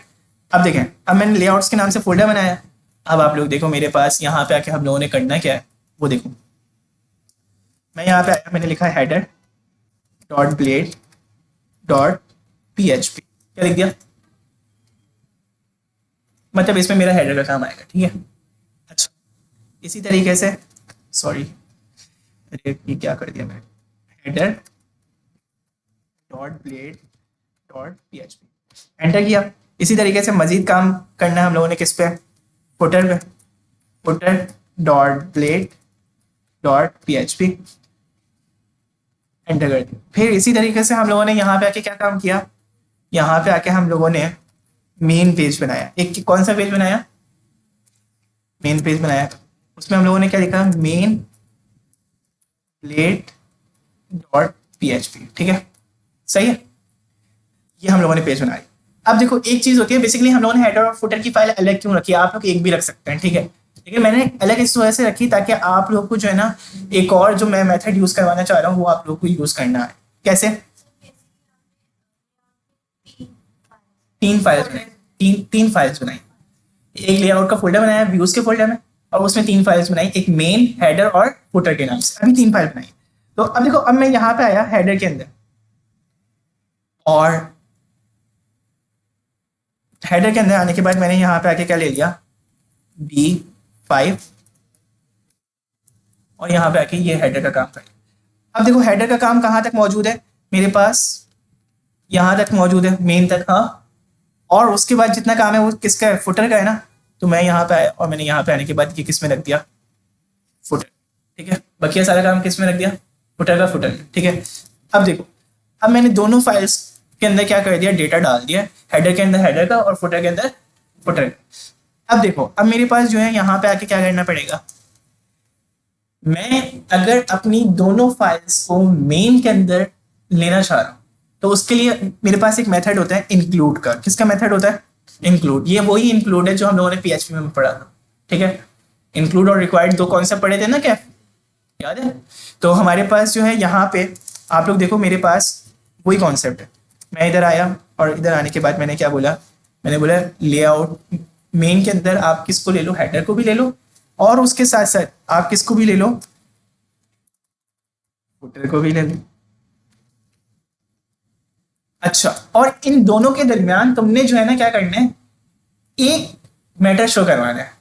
अब देखें, अब मैंने लेआउट्स के नाम से फोल्डर बनाया। अब आप लोग देखो मेरे पास यहाँ पे आके हम लोगों ने करना क्या है वो देखो। मैं यहाँ पे आया, मैंने लिखा है header dot blade dot PHP, क्या लिख दिया, मतलब इसमें मेरा हेडर का काम आएगा, ठीक है। अच्छा इसी तरीके से, सॉरी अरे ये क्या कर दिया मैंने, header dot blade dot PHP, enter किया। इसी तरीके से मजीद काम करना है हम लोगों ने किस पे, फुटर पे, footer dot blade dot PHP, enter कर दिया। फिर इसी तरीके से हम लोगों ने यहाँ पे आके क्या काम किया, यहाँ पे आके हम लोगों ने मेन पेज बनाया। एक कौन सा पेज बनाया, मेन पेज बनाया। उसमें हम लोगों ने क्या लिखा, मेन ब्लेड डॉट PHP, ठीक है। सही है, ये हम लोगों ने पेज बनाया। अब देखो एक चीज होती है, बेसिकली हम लोगों ने हेडर और फुटर की फाइल अलग क्यों रखी है, आप लोग एक भी रख सकते हैं, ठीक है। लेकिन मैंने अलग इस वजह से रखी ताकि आप लोग को जो है ना, एक और जो मैं मेथड यूज करवाना चाह रहा हूँ वो आप लोग को यूज करना है। कैसे, तीन फाइल्स बनाई, तीन फाइल्स बनाई। एक लेआउट का फोल्डर बनाया व्यूज के फोल्डर में, और उसमें तीन फाइल्स बनाई, एक मेन, हेडर और फुटर के नाम से। अभी तीन फाइल बनाई। तो अब देखो, अब मैं यहाँ पे आया हेडर के अंदर, और हेडर के अंदर आने के बाद मैंने यहाँ पे आके क्या ले लिया, B5, और यहाँ पे आके ये हेडर का काम कर लिया। अब देखो हेडर का काम कहाँ तक मौजूद है मेरे पास, यहाँ तक मौजूद है, मेन तक, हाँ। और उसके बाद जितना काम है वो किसका है, फुटर का है ना। तो मैं यहाँ पे आया और मैंने यहाँ पे आने के बाद ये किस में रख दिया, फुटर, ठीक है। बकिया सारा काम किस में रख दिया, फुटर का फुटर, ठीक है। अब देखो, अब मैंने दोनों फाइल्स के अंदर क्या कर दिया, डेटा डाल दिया, हेडर के अंदर हेडर का और फुटर के अंदर फुटर का। अब देखो, अब मेरे पास जो है यहाँ पे आके क्या करना पड़ेगा, मैं अगर अपनी दोनों फाइल्स को मेन के अंदर लेना चाह रहा हूँ तो उसके लिए मेरे पास एक मेथड होता है इंक्लूड का। किसका मेथड होता है, इंक्लूड। ये वही इंक्लूड है जो हम लोगों ने PHP में पढ़ा था, ठीक है। इंक्लूड और रिक्वायर्ड दो कॉन्सेप्ट पढ़े थे ना, क्या याद है। तो हमारे पास जो है यहाँ पे आप लोग देखो, मेरे पास वही कॉन्सेप्ट है। मैं इधर आया और इधर आने के बाद मैंने क्या बोला, मैंने बोला लेआउट मेन के अंदर आप किसको ले लो, हेडर को भी ले लो, और उसके साथ साथ आप किसको भी ले लो, फुटर को भी ले लो। अच्छा, और इन दोनों के दरमियान तुमने जो है ना क्या करना है, एक मैटर शो करवाना है,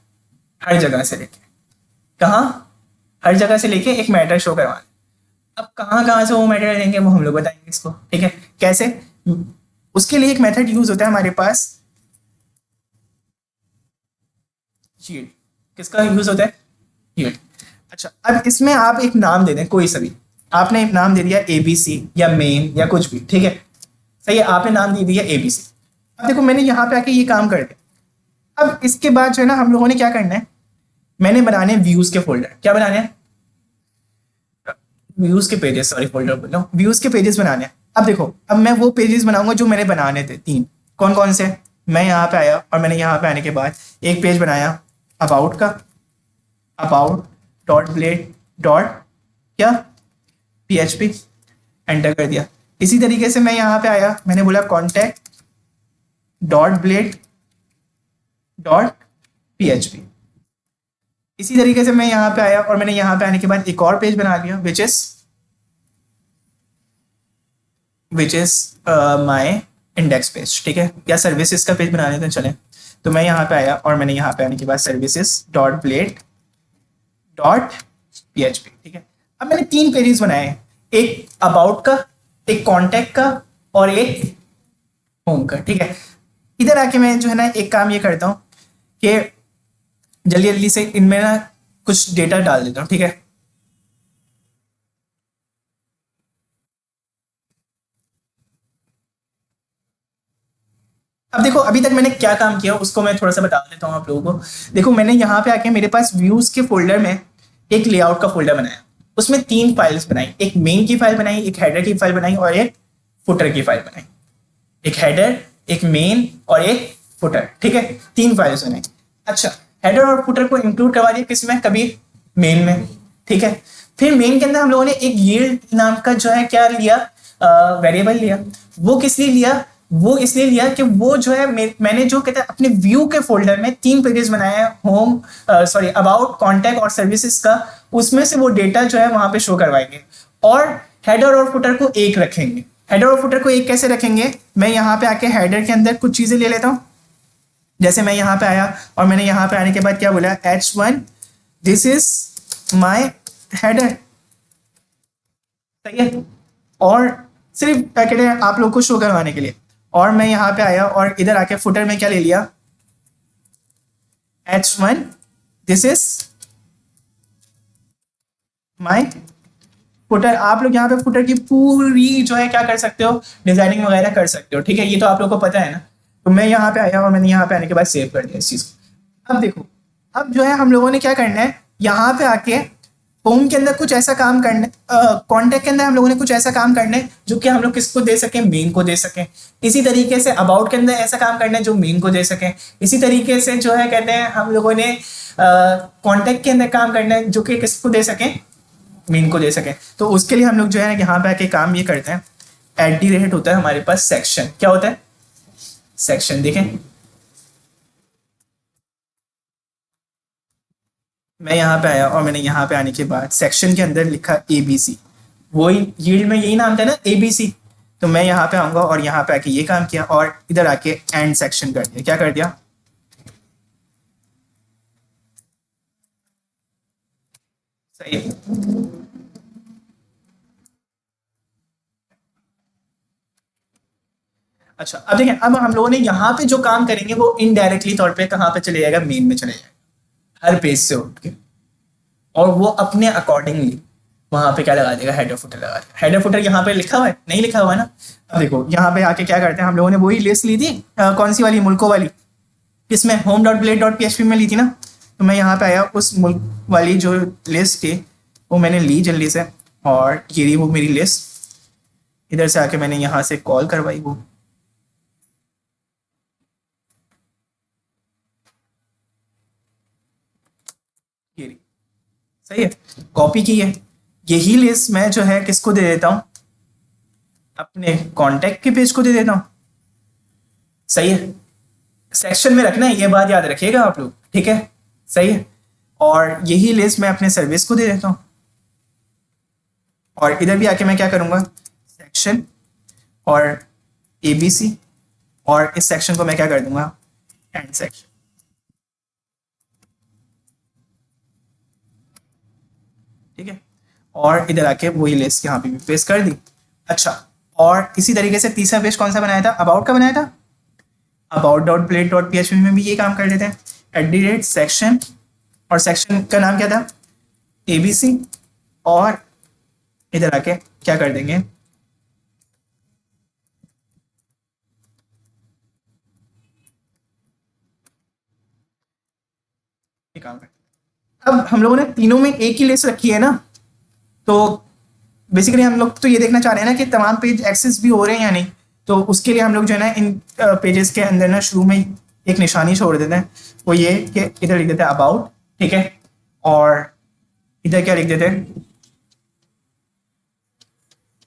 हर जगह से लेके, कहाँ, हर जगह से लेके एक मैटर शो करवाना है। अब कहाँ कहाँ से वो मैटर लेंगे वो हम लोग बताएंगे इसको, ठीक है। कैसे, उसके लिए एक मेथड यूज होता है हमारे पास, शीट। किसका यूज होता है, शीट। अच्छा, अब इसमें आप एक नाम दे दें, कोई सा भी। आपने एक नाम दे दिया ABC या मेन या कुछ भी, ठीक है। सही है, आपने नाम दे दिया ABC। अब देखो मैंने यहाँ पे आके ये काम कर दिया। अब इसके बाद जो है ना हम लोगों ने क्या करना है, मैंने बनाने व्यूज के फोल्डर। क्या बनाने हैं, व्यूज के पेजेस, सॉरी फोल्डर बोल रहा हूँ, व्यूज के पेजेस बनाने हैं। अब देखो, अब मैं वो पेजेस बनाऊंगा जो मैंने बनाने थे, तीन। कौन कौन से, मैं यहाँ पे आया और मैंने यहाँ पे आने के बाद एक पेज बनाया अबाउट का, अबाउट डॉट ब्लेड डॉट क्या PHP, एंटर कर दिया। इसी तरीके से मैं यहाँ पे आया, मैंने बोला contact dot blade dot PHP। इसी तरीके से मैं यहाँ पे आया और मैंने यहाँ पे आने के बाद एक और पेज बना लिया which is my index page, ठीक है, या सर्विसेज का पेज बना लेते हैं चले। तो मैं यहाँ पे आया और मैंने यहाँ पे आने के बाद services dot blade dot PHP, ठीक है। अब मैंने 3 पेजेस बनाए हैं, एक अबाउट का, एक कॉन्टैक्ट का और एक होम का, ठीक है। इधर आके मैं जो है ना एक काम ये करता हूँ कि जल्दी जल्दी से इनमें ना कुछ डेटा डाल देता हूँ, ठीक है। अब देखो अभी तक मैंने क्या काम किया उसको मैं थोड़ा सा बता देता हूँ आप लोगों को। देखो मैंने यहाँ पे आके मेरे पास व्यूज के फोल्डर में एक लेआउट का फोल्डर बनाया, उसमें 3 फाइल्स बनाई, एक मेन की फाइल बनाई, एक हेडर की फाइल बनाई और एक फुटर की फाइल बनाई। एक हेडर, एक मेन और एक फुटर, ठीक है, 3 फाइल्स बनाई। अच्छा, हेडर और फुटर को इंक्लूड करवा दिया किसमें, कभी मेन में, ठीक है। फिर मेन के अंदर हम लोगों ने एक यील्ड नाम का जो है क्या लिया, वेरिएबल लिया। वो किस लिए लिया, वो इसलिए लिया कि वो जो है मैंने जो कहते हैं अपने व्यू के फोल्डर में 3 पेजेस बनाए हैं, होम सॉरी अबाउट, कॉन्टैक्ट और सर्विसेज का, उसमें से वो डेटा जो है वहां पे शो करवाएंगे। और हेडर और फुटर को एक रखेंगे। हेडर और फुटर को एक कैसे रखेंगे, मैं यहाँ पे आके हेडर के अंदर कुछ चीजें ले लेता हूँ। जैसे मैं यहाँ पे आया और मैंने यहाँ पे आने के बाद क्या बोला, H1 this is my header, सही है। और सिर्फ क्या कहते हैं आप लोग को शो करवाने के लिए। और मैं यहाँ पे आया और इधर आके फुटर में क्या ले लिया, H1 this is my footer. आप लोग यहाँ पे फुटर की पूरी जो है क्या कर सकते हो, डिजाइनिंग वगैरह कर सकते हो, ठीक है, ये तो आप लोग को पता है ना। तो मैं यहाँ पे आया और मैंने यहाँ पे आने के बाद सेव कर दिया इस चीज को। अब देखो, अब जो है हम लोगों ने क्या करना है, यहाँ पे आके होम के अंदर कुछ ऐसा काम करना है, कॉन्टैक्ट के अंदर हम लोगों ने कुछ ऐसा काम करना है जो कि हम लोग किसको दे सकें, मेन को दे सकें। इसी तरीके से अबाउट के अंदर ऐसा काम करना है जो मेन को दे सकें। इसी तरीके से जो है कहते हैं हम लोगों ने कॉन्टैक्ट के अंदर काम करना है जो कि किसको दे सकें, मेन को दे सकें। तो उसके लिए हम लोग जो है यहाँ पे आके काम ये करते हैं, @ होता है हमारे पास सेक्शन, क्या होता है, सेक्शन। देखें मैं यहाँ पे आया और मैंने यहाँ पे आने के बाद सेक्शन के अंदर लिखा ABC, वही यील्ड में यही नाम था ना ABC। तो मैं यहाँ पे आऊंगा और यहाँ पे आके ये काम किया और इधर आके एंड सेक्शन कर दिया। क्या कर दिया, सही है। अच्छा अब देखें, अब हम लोगों ने यहाँ पे जो काम करेंगे वो इनडायरेक्टली तौर पे कहाँ पे चले जाएगा, मेन में चले जाएगा, हर पेज से उठ के। और वो अपने अकॉर्डिंगली वहां पे क्या लगा देगा, हेडर फुटर लगा देगा। हेडर फुटर यहाँ पे लिखा हुआ है, नहीं लिखा हुआ है ना। अब देखो यहाँ पे आके क्या करते हैं, हम लोगों ने वही लिस्ट ली थी, कौन सी वाली, मुल्कों वाली, किसमें, home dot blade dot PHP में ली थी ना। तो मैं यहाँ पे आया, उस मुल्क वाली जो लिस्ट थी वो मैंने ली जल्दी से, और ये रही वो मेरी लिस्ट। इधर से आके मैंने यहाँ से कॉल करवाई, वो ये रही, सही है, कॉपी की है। यही लिस्ट मैं जो है किसको दे देता हूँ, अपने कॉन्टैक्ट के पेज को दे देता हूँ, सही है। सेक्शन में रखना है, ये बात याद रखिएगा आप लोग, ठीक है, सही है। और यही लिस्ट मैं अपने सर्विस को दे देता हूँ। और इधर भी आके मैं क्या करूंगा, सेक्शन और ABC, और इस सेक्शन को मैं क्या कर दूंगा, एंड सेक्शन, ठीक है। और इधर आके वही लिस्ट यहाँ पे भी पेस्ट कर दी। अच्छा, और इसी तरीके से तीसरा पेज कौन सा बनाया था, अबाउट का बनाया था। About dot blade dot PHP में भी ये काम कर देते हैं, @ सेक्शन, और सेक्शन का नाम क्या था, ABC। और इधर आके क्या कर देंगे, ये काम कर। अब हम लोगों ने तीनों में एक ही लिस्ट रखी है ना, तो बेसिकली हम लोग तो ये देखना चाह रहे हैं ना कि तमाम पेज एक्सेस भी हो रहे हैं या नहीं। तो उसके लिए हम लोग जो है ना इन पेजेस के अंदर ना शुरू में एक निशानी छोड़ देते हैं, वो ये कि इधर लिख देते हैं अबाउट, ठीक है। और इधर क्या लिख देते हैं,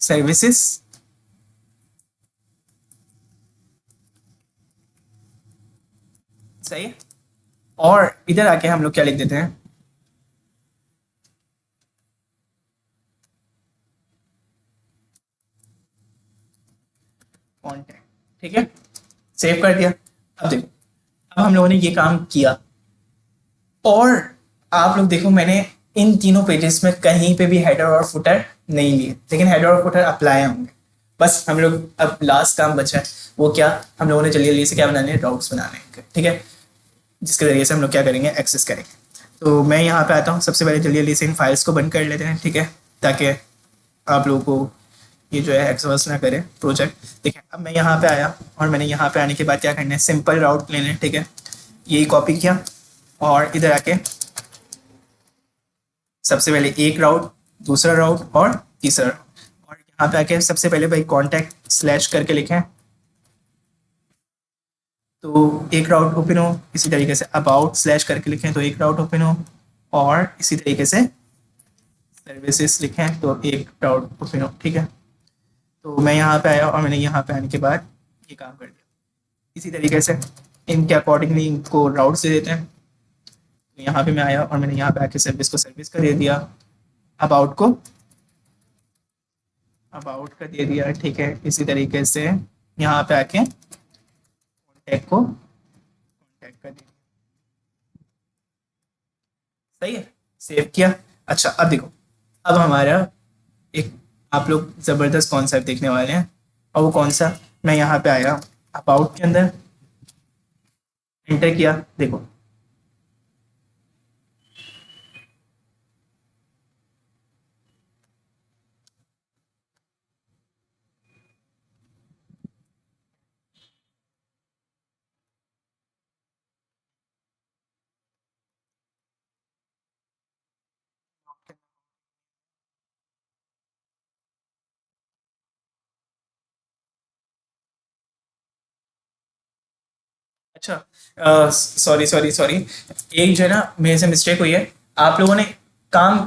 सर्विसेज, सही है। और इधर आके हम लोग क्या लिख देते हैं, कॉन्टैक्ट, ठीक है, सेव कर दिया। अब देखो, अब हम लोगों ने ये काम किया, और आप लोग देखो मैंने इन तीनों पेजेस में कहीं पे भी हेडर और फुटर नहीं लिए, लेकिन हेडर और फुटर अप्लाई होंगे। बस हम लोग अब लास्ट काम बचा है, वो क्या, हम लोगों ने जल्दी जल्दी से क्या बनाने हैं, राउट्स बनाने हैं, ठीक है, जिसके जरिए से हम लोग क्या करेंगे, एक्सेस करेंगे। तो मैं यहाँ पे आता हूँ, सबसे पहले जल्दी जल्दी से इन फाइल्स को बंद कर लेते हैं, ठीक है, ताकि आप लोगों को ये जो है एक्सवर्स ना करे प्रोजेक्ट। ठीक है, अब मैं यहाँ पे आया, और मैंने यहाँ पे आने के बाद क्या करना है, सिंपल राउट लेना है, ठीक है, यही कॉपी किया, और इधर आके सबसे पहले एक राउट, दूसरा राउट और तीसरा राउट, और यहाँ पे आके सबसे पहले भाई कॉन्टैक्ट स्लैश करके लिखें, तो एक राउट ओपन हो। इसी तरीके से अबाउट स्लैश करके लिखें तो एक राउट ओपन हो, और इसी तरीके से सर्विसेज लिखें तो एक राउट ओपन हो, ठीक है। तो मैं यहाँ पे आया, और मैंने यहाँ पे आने के बाद ये काम कर दिया। इसी तरीके से इनके अकॉर्डिंगली इनको राउट दे देते हैं। तो यहाँ पे मैं आया, और मैंने यहाँ पे आके सर्विस को सर्विस का दे दिया, अबाउट को अबाउट का दे दिया, ठीक है। इसी तरीके से यहाँ पे आके कॉन्टैक्ट को कॉन्टैक्ट का दे दिया, सही है, सेव किया। अच्छा, अब देखो, अब हमारा एक, आप लोग ज़बरदस्त कॉन्सेप्ट देखने वाले हैं, और वो कौन सा, मैं यहाँ पे आया, अबाउट के अंदर एंटर किया, देखो अच्छा, सॉरी सॉरी सॉरी, एक जो है ना मेरे से मिस्टेक हुई है, आप लोगों ने काम,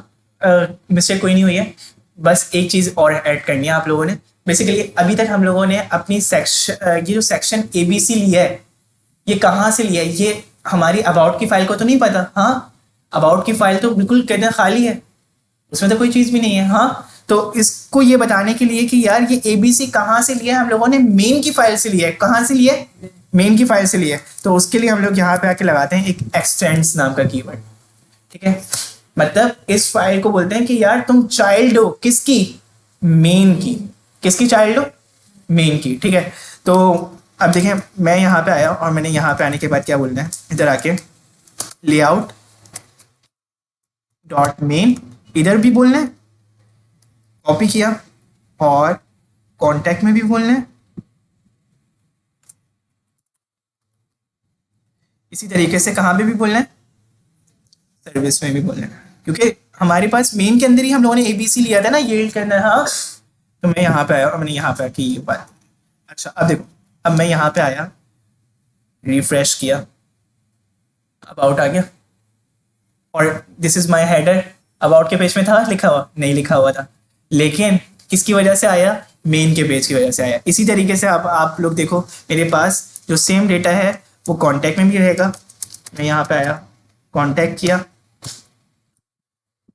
मिस्टेक कोई नहीं हुई है, बस एक चीज़ और ऐड करनी है आप लोगों ने। बेसिकली अभी तक हम लोगों ने अपनी सेक्शन, ये जो सेक्शन एबीसी लिया है, ये कहाँ से लिया है, ये हमारी अबाउट की फाइल को तो नहीं पता, हाँ, अबाउट की फाइल तो बिल्कुल कहते खाली है, उसमें तो कोई चीज़ भी नहीं है, हाँ। तो इसको ये बताने के लिए कि यार ये एबीसी कहाँ से लिया है, हम लोगों ने मेन की फाइल से लिया है, कहाँ से लिया है, मेन की फाइल से लिया है। तो उसके लिए हम लोग यहाँ पे आके लगाते हैं एक एक्सटेंड्स नाम का कीवर्ड, ठीक है। मतलब इस फाइल को बोलते हैं कि यार तुम चाइल्ड हो किसकी, मेन की, किसकी चाइल्ड हो, मेन की, ठीक है। तो अब देखें, मैं यहाँ पे आया, और मैंने यहाँ पे आने के बाद क्या बोलना है, इधर आके लेआउट डॉट मेन, इधर भी बोलना है, कॉपी किया, और कॉन्टैक्ट में भी बोलना है, इसी तरीके से कहाँ पे भी बोलना है, सर्विस में भी बोलना है, क्योंकि हमारे पास मेन के अंदर ही हम लोगों ने एबीसी लिया था ना, ये करना, हाँ। तो मैं यहाँ पे आया, और मैंने यहाँ पे आके ये बात, अच्छा अब देखो, अब मैं यहाँ पे आया, रिफ्रेश किया, अबाउट आ गया, और this is my header, about के पेज में था लिखा हुआ, नहीं लिखा हुआ था, लेकिन किसकी वजह से आया, मेन के पेज की वजह से आया। इसी तरीके से आप लोग देखो, मेरे पास जो सेम डेटा है वो कॉन्टैक्ट में भी रहेगा। मैं यहाँ पे आया, कॉन्टैक्ट किया,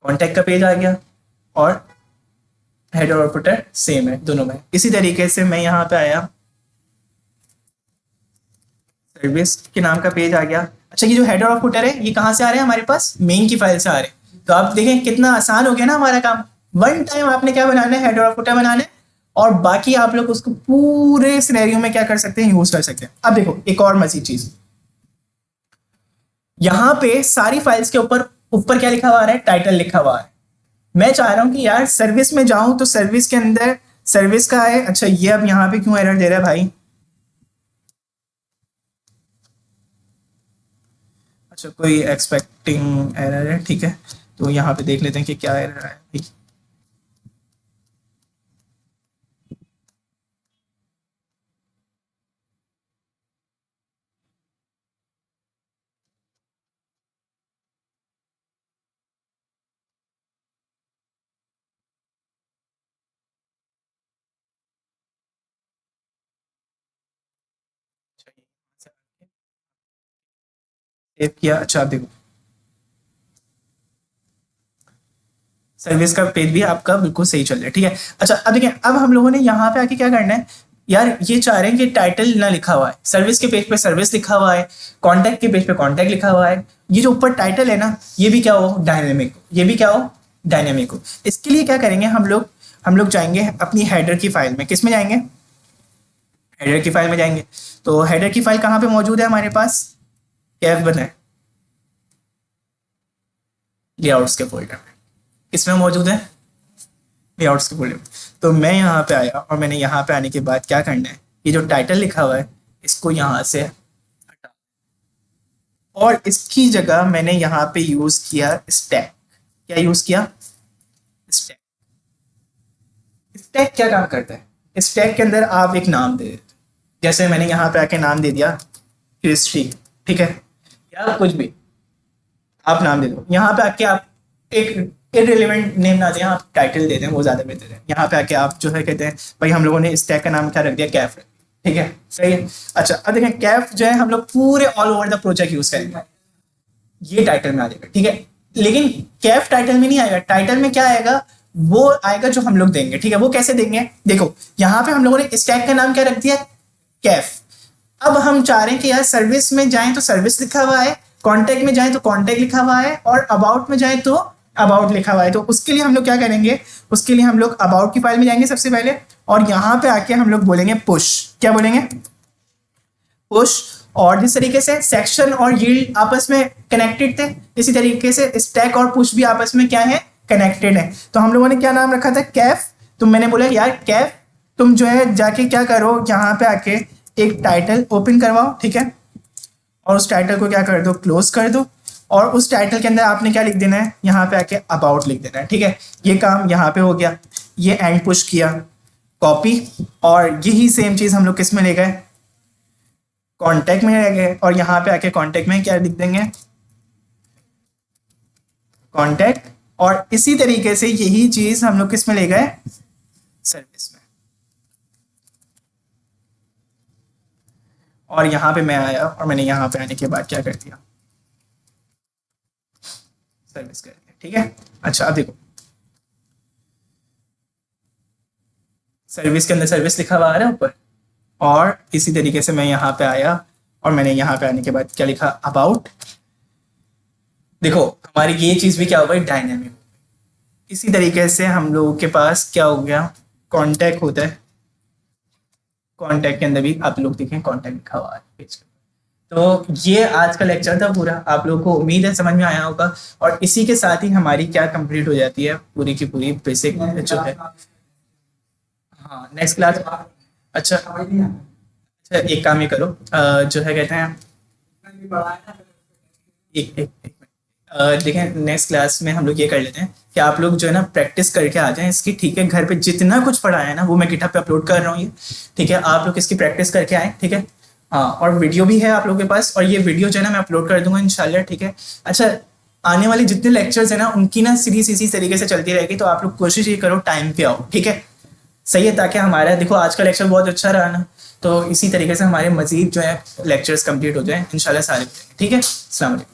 कॉन्टैक्ट का पेज आ गया, और हेडर और फुटर सेम है दोनों में। इसी तरीके से मैं यहाँ पे आया, सर्विस के नाम का पेज आ गया। अच्छा, ये जो हेडर और फुटर है ये कहाँ से आ रहे हैं, हमारे पास मेन की फाइल से आ रहे हैं। तो आप देखें कितना आसान हो गया ना हमारा काम, वन टाइम आपने क्या बनाना है, हेडर और फुटर बनाना है, और बाकी आप लोग उसको पूरे सिनेरियो में क्या कर सकते हैं, यूज कर सकते हैं। अब देखो एक और मज़ीद चीज, यहाँ पे सारी फाइल्स के ऊपर ऊपर क्या लिखा हुआ है, टाइटल लिखा हुआ है। मैं चाह रहा हूँ कि यार सर्विस में जाऊं तो सर्विस के अंदर सर्विस का है। अच्छा, ये अब यहाँ पे क्यों एरर दे रहा है भाई, अच्छा कोई एक्सपेक्टिंग एरर है, ठीक है। तो यहाँ पे देख लेते हैं कि क्या एरर है। सेव किया। अच्छा आप देखो सर्विस का पेज भी आपका बिल्कुल सही चल रहा है, ठीक है। अच्छा अब देखिए, अब हम लोगों ने यहाँ पे आके क्या करना है यार, ये चाह रहे हैं कि टाइटल ना लिखा हुआ है, सर्विस के पेज पे सर्विस लिखा हुआ है, कॉन्टैक्ट के पेज पे कॉन्टैक्ट लिखा हुआ है, ये जो ऊपर टाइटल है ना, ये भी क्या हो, डायनेमिक, ये भी क्या हो, डायनेमिक हो। इसके लिए क्या करेंगे हम लोग जाएंगे अपनी हेडर की फाइल में, किस में जाएंगे, हेडर की फाइल में जाएंगे। तो हेडर की फाइल कहाँ पे मौजूद है हमारे पास, कैफ बताएं, लेआउट्स के फोल्डर में, किसमें मौजूद है, लेआउट्स के फोल्डर में। तो मैं यहाँ पे आया और मैंने यहाँ पे आने के बाद क्या करना है, ये जो टाइटल लिखा हुआ है इसको यहाँ से हटा, और इसकी जगह मैंने यहाँ पे यूज किया स्टैक। क्या यूज किया, स्टैक। स्टैक क्या काम करता है, स्टैक के अंदर आप एक नाम दे देते, जैसे मैंने यहाँ पे आके नाम दे दिया हिस्ट्री, ठीक है, या कुछ भी आप नाम दे दो। यहाँ पे आके आप एक इररिलेवेंट नेम ना दें, आप टाइटल दे दें, वो ज़्यादा बेहतर है। यहाँ पे आके आप जो है कहते हैं भाई हम लोगों ने स्टैक का नाम क्या रख दिया, कैफ, ठीक है, सही है। अच्छा अब देखें, कैफ जो है हम लोग पूरे all over the project use करेंगे, ये टाइटल में आ जाएगा, ठीक है। लेकिन कैफ टाइटल में नहीं आएगा, टाइटल में क्या आएगा, वो आएगा जो हम लोग देंगे, ठीक है। वो कैसे देंगे, देखो यहाँ पे हम लोगों ने स्टैक का नाम क्या रख दिया, कैफ। अब हम चाह रहे हैं कि यार सर्विस में जाएं तो सर्विस लिखा हुआ है, कॉन्टैक्ट में जाएं तो कॉन्टैक्ट लिखा हुआ है, और अबाउट में जाएं तो अबाउट लिखा हुआ है। तो उसके लिए हम लोग क्या करेंगे, उसके लिए हम लोग अबाउट की फाइल में जाएंगे सबसे पहले, और यहाँ पे आके हम लोग बोलेंगे पुश। क्या बोलेंगे, पुश। और जिस तरीके से सेक्शन और यील्ड आपस में कनेक्टेड थे, इसी तरीके से स्टैक और पुश भी आपस में क्या है, कनेक्टेड है। तो हम लोगों ने क्या नाम रखा था, कैफ। तो मैंने बोला यार कैफ तुम जो है जाके क्या करो, यहाँ पे आके एक टाइटल ओपन करवाओ, ठीक है, और उस टाइटल को क्या कर दो, क्लोज कर दो, और उस टाइटल के अंदर आपने क्या लिख देना है, यहाँ पे आके अबाउट लिख देना है, ठीक है। ये काम यहाँ पे हो गया, ये एंड पुश किया, कॉपी, और यही सेम चीज हम लोग किस में ले गए, कॉन्टैक्ट में ले गए, और यहाँ पे आके कॉन्टैक्ट में क्या लिख देंगे, कॉन्टैक्ट। और इसी तरीके से यही चीज हम लोग किस में ले गए, सर्विस में। और यहाँ पे मैं आया और मैंने यहाँ पे आने के बाद क्या कर दिया, सर्विस कर दिया, ठीक है। अच्छा अब देखो, सर्विस के अंदर सर्विस लिखा हुआ आ रहा है ऊपर, और इसी तरीके से मैं यहाँ पे आया और मैंने यहाँ पे आने के बाद क्या लिखा, अबाउट। देखो हमारी ये चीज भी क्या हो गई, डायनेमिक। इसी तरीके से हम लोगों के पास क्या हो गया, कॉन्टैक्ट होता है, कॉन्टैक्ट के अंदर भी आप लोग देखें कॉन्टैक्ट लिखा हुआ है पेज पे। तो ये आज का लेक्चर था पूरा, आप लोगों को उम्मीद है समझ में आया होगा, और इसी के साथ ही हमारी क्या कंप्लीट हो जाती है पूरी की पूरी बेसिक जो है। हाँ नेक्स्ट क्लास। अच्छा अच्छा एक काम ही करो, जो है कहते हैं एक एक, एक देखें, नेक्स्ट क्लास में हम लोग ये कर लेते हैं कि आप लोग जो है ना प्रैक्टिस करके आ जाएं इसकी, ठीक है। घर पे जितना कुछ पढ़ाया है ना वो मैं गिटहब पे अपलोड कर रहा हूँ ये, ठीक है। आप लोग इसकी प्रैक्टिस करके आए, ठीक है। हाँ और वीडियो भी है आप लोगों के पास, और ये वीडियो जो है ना मैं अपलोड कर दूंगा इंशाल्लाह, ठीक है। अच्छा आने वाले जितने लेक्चर्स है ना उनकी ना सीरीज इसी तरीके से चलती रहेगी, तो आप लोग कोशिश ये करो टाइम पे आओ, ठीक है, सही है। ताकि हमारा देखो आज का लेक्चर बहुत अच्छा रहा ना, तो इसी तरीके से हमारे मजीद जो है लेक्चर्स कंप्लीट हो जाए इंशाल्लाह सारे, ठीक है। अस्सलाम वालेकुम।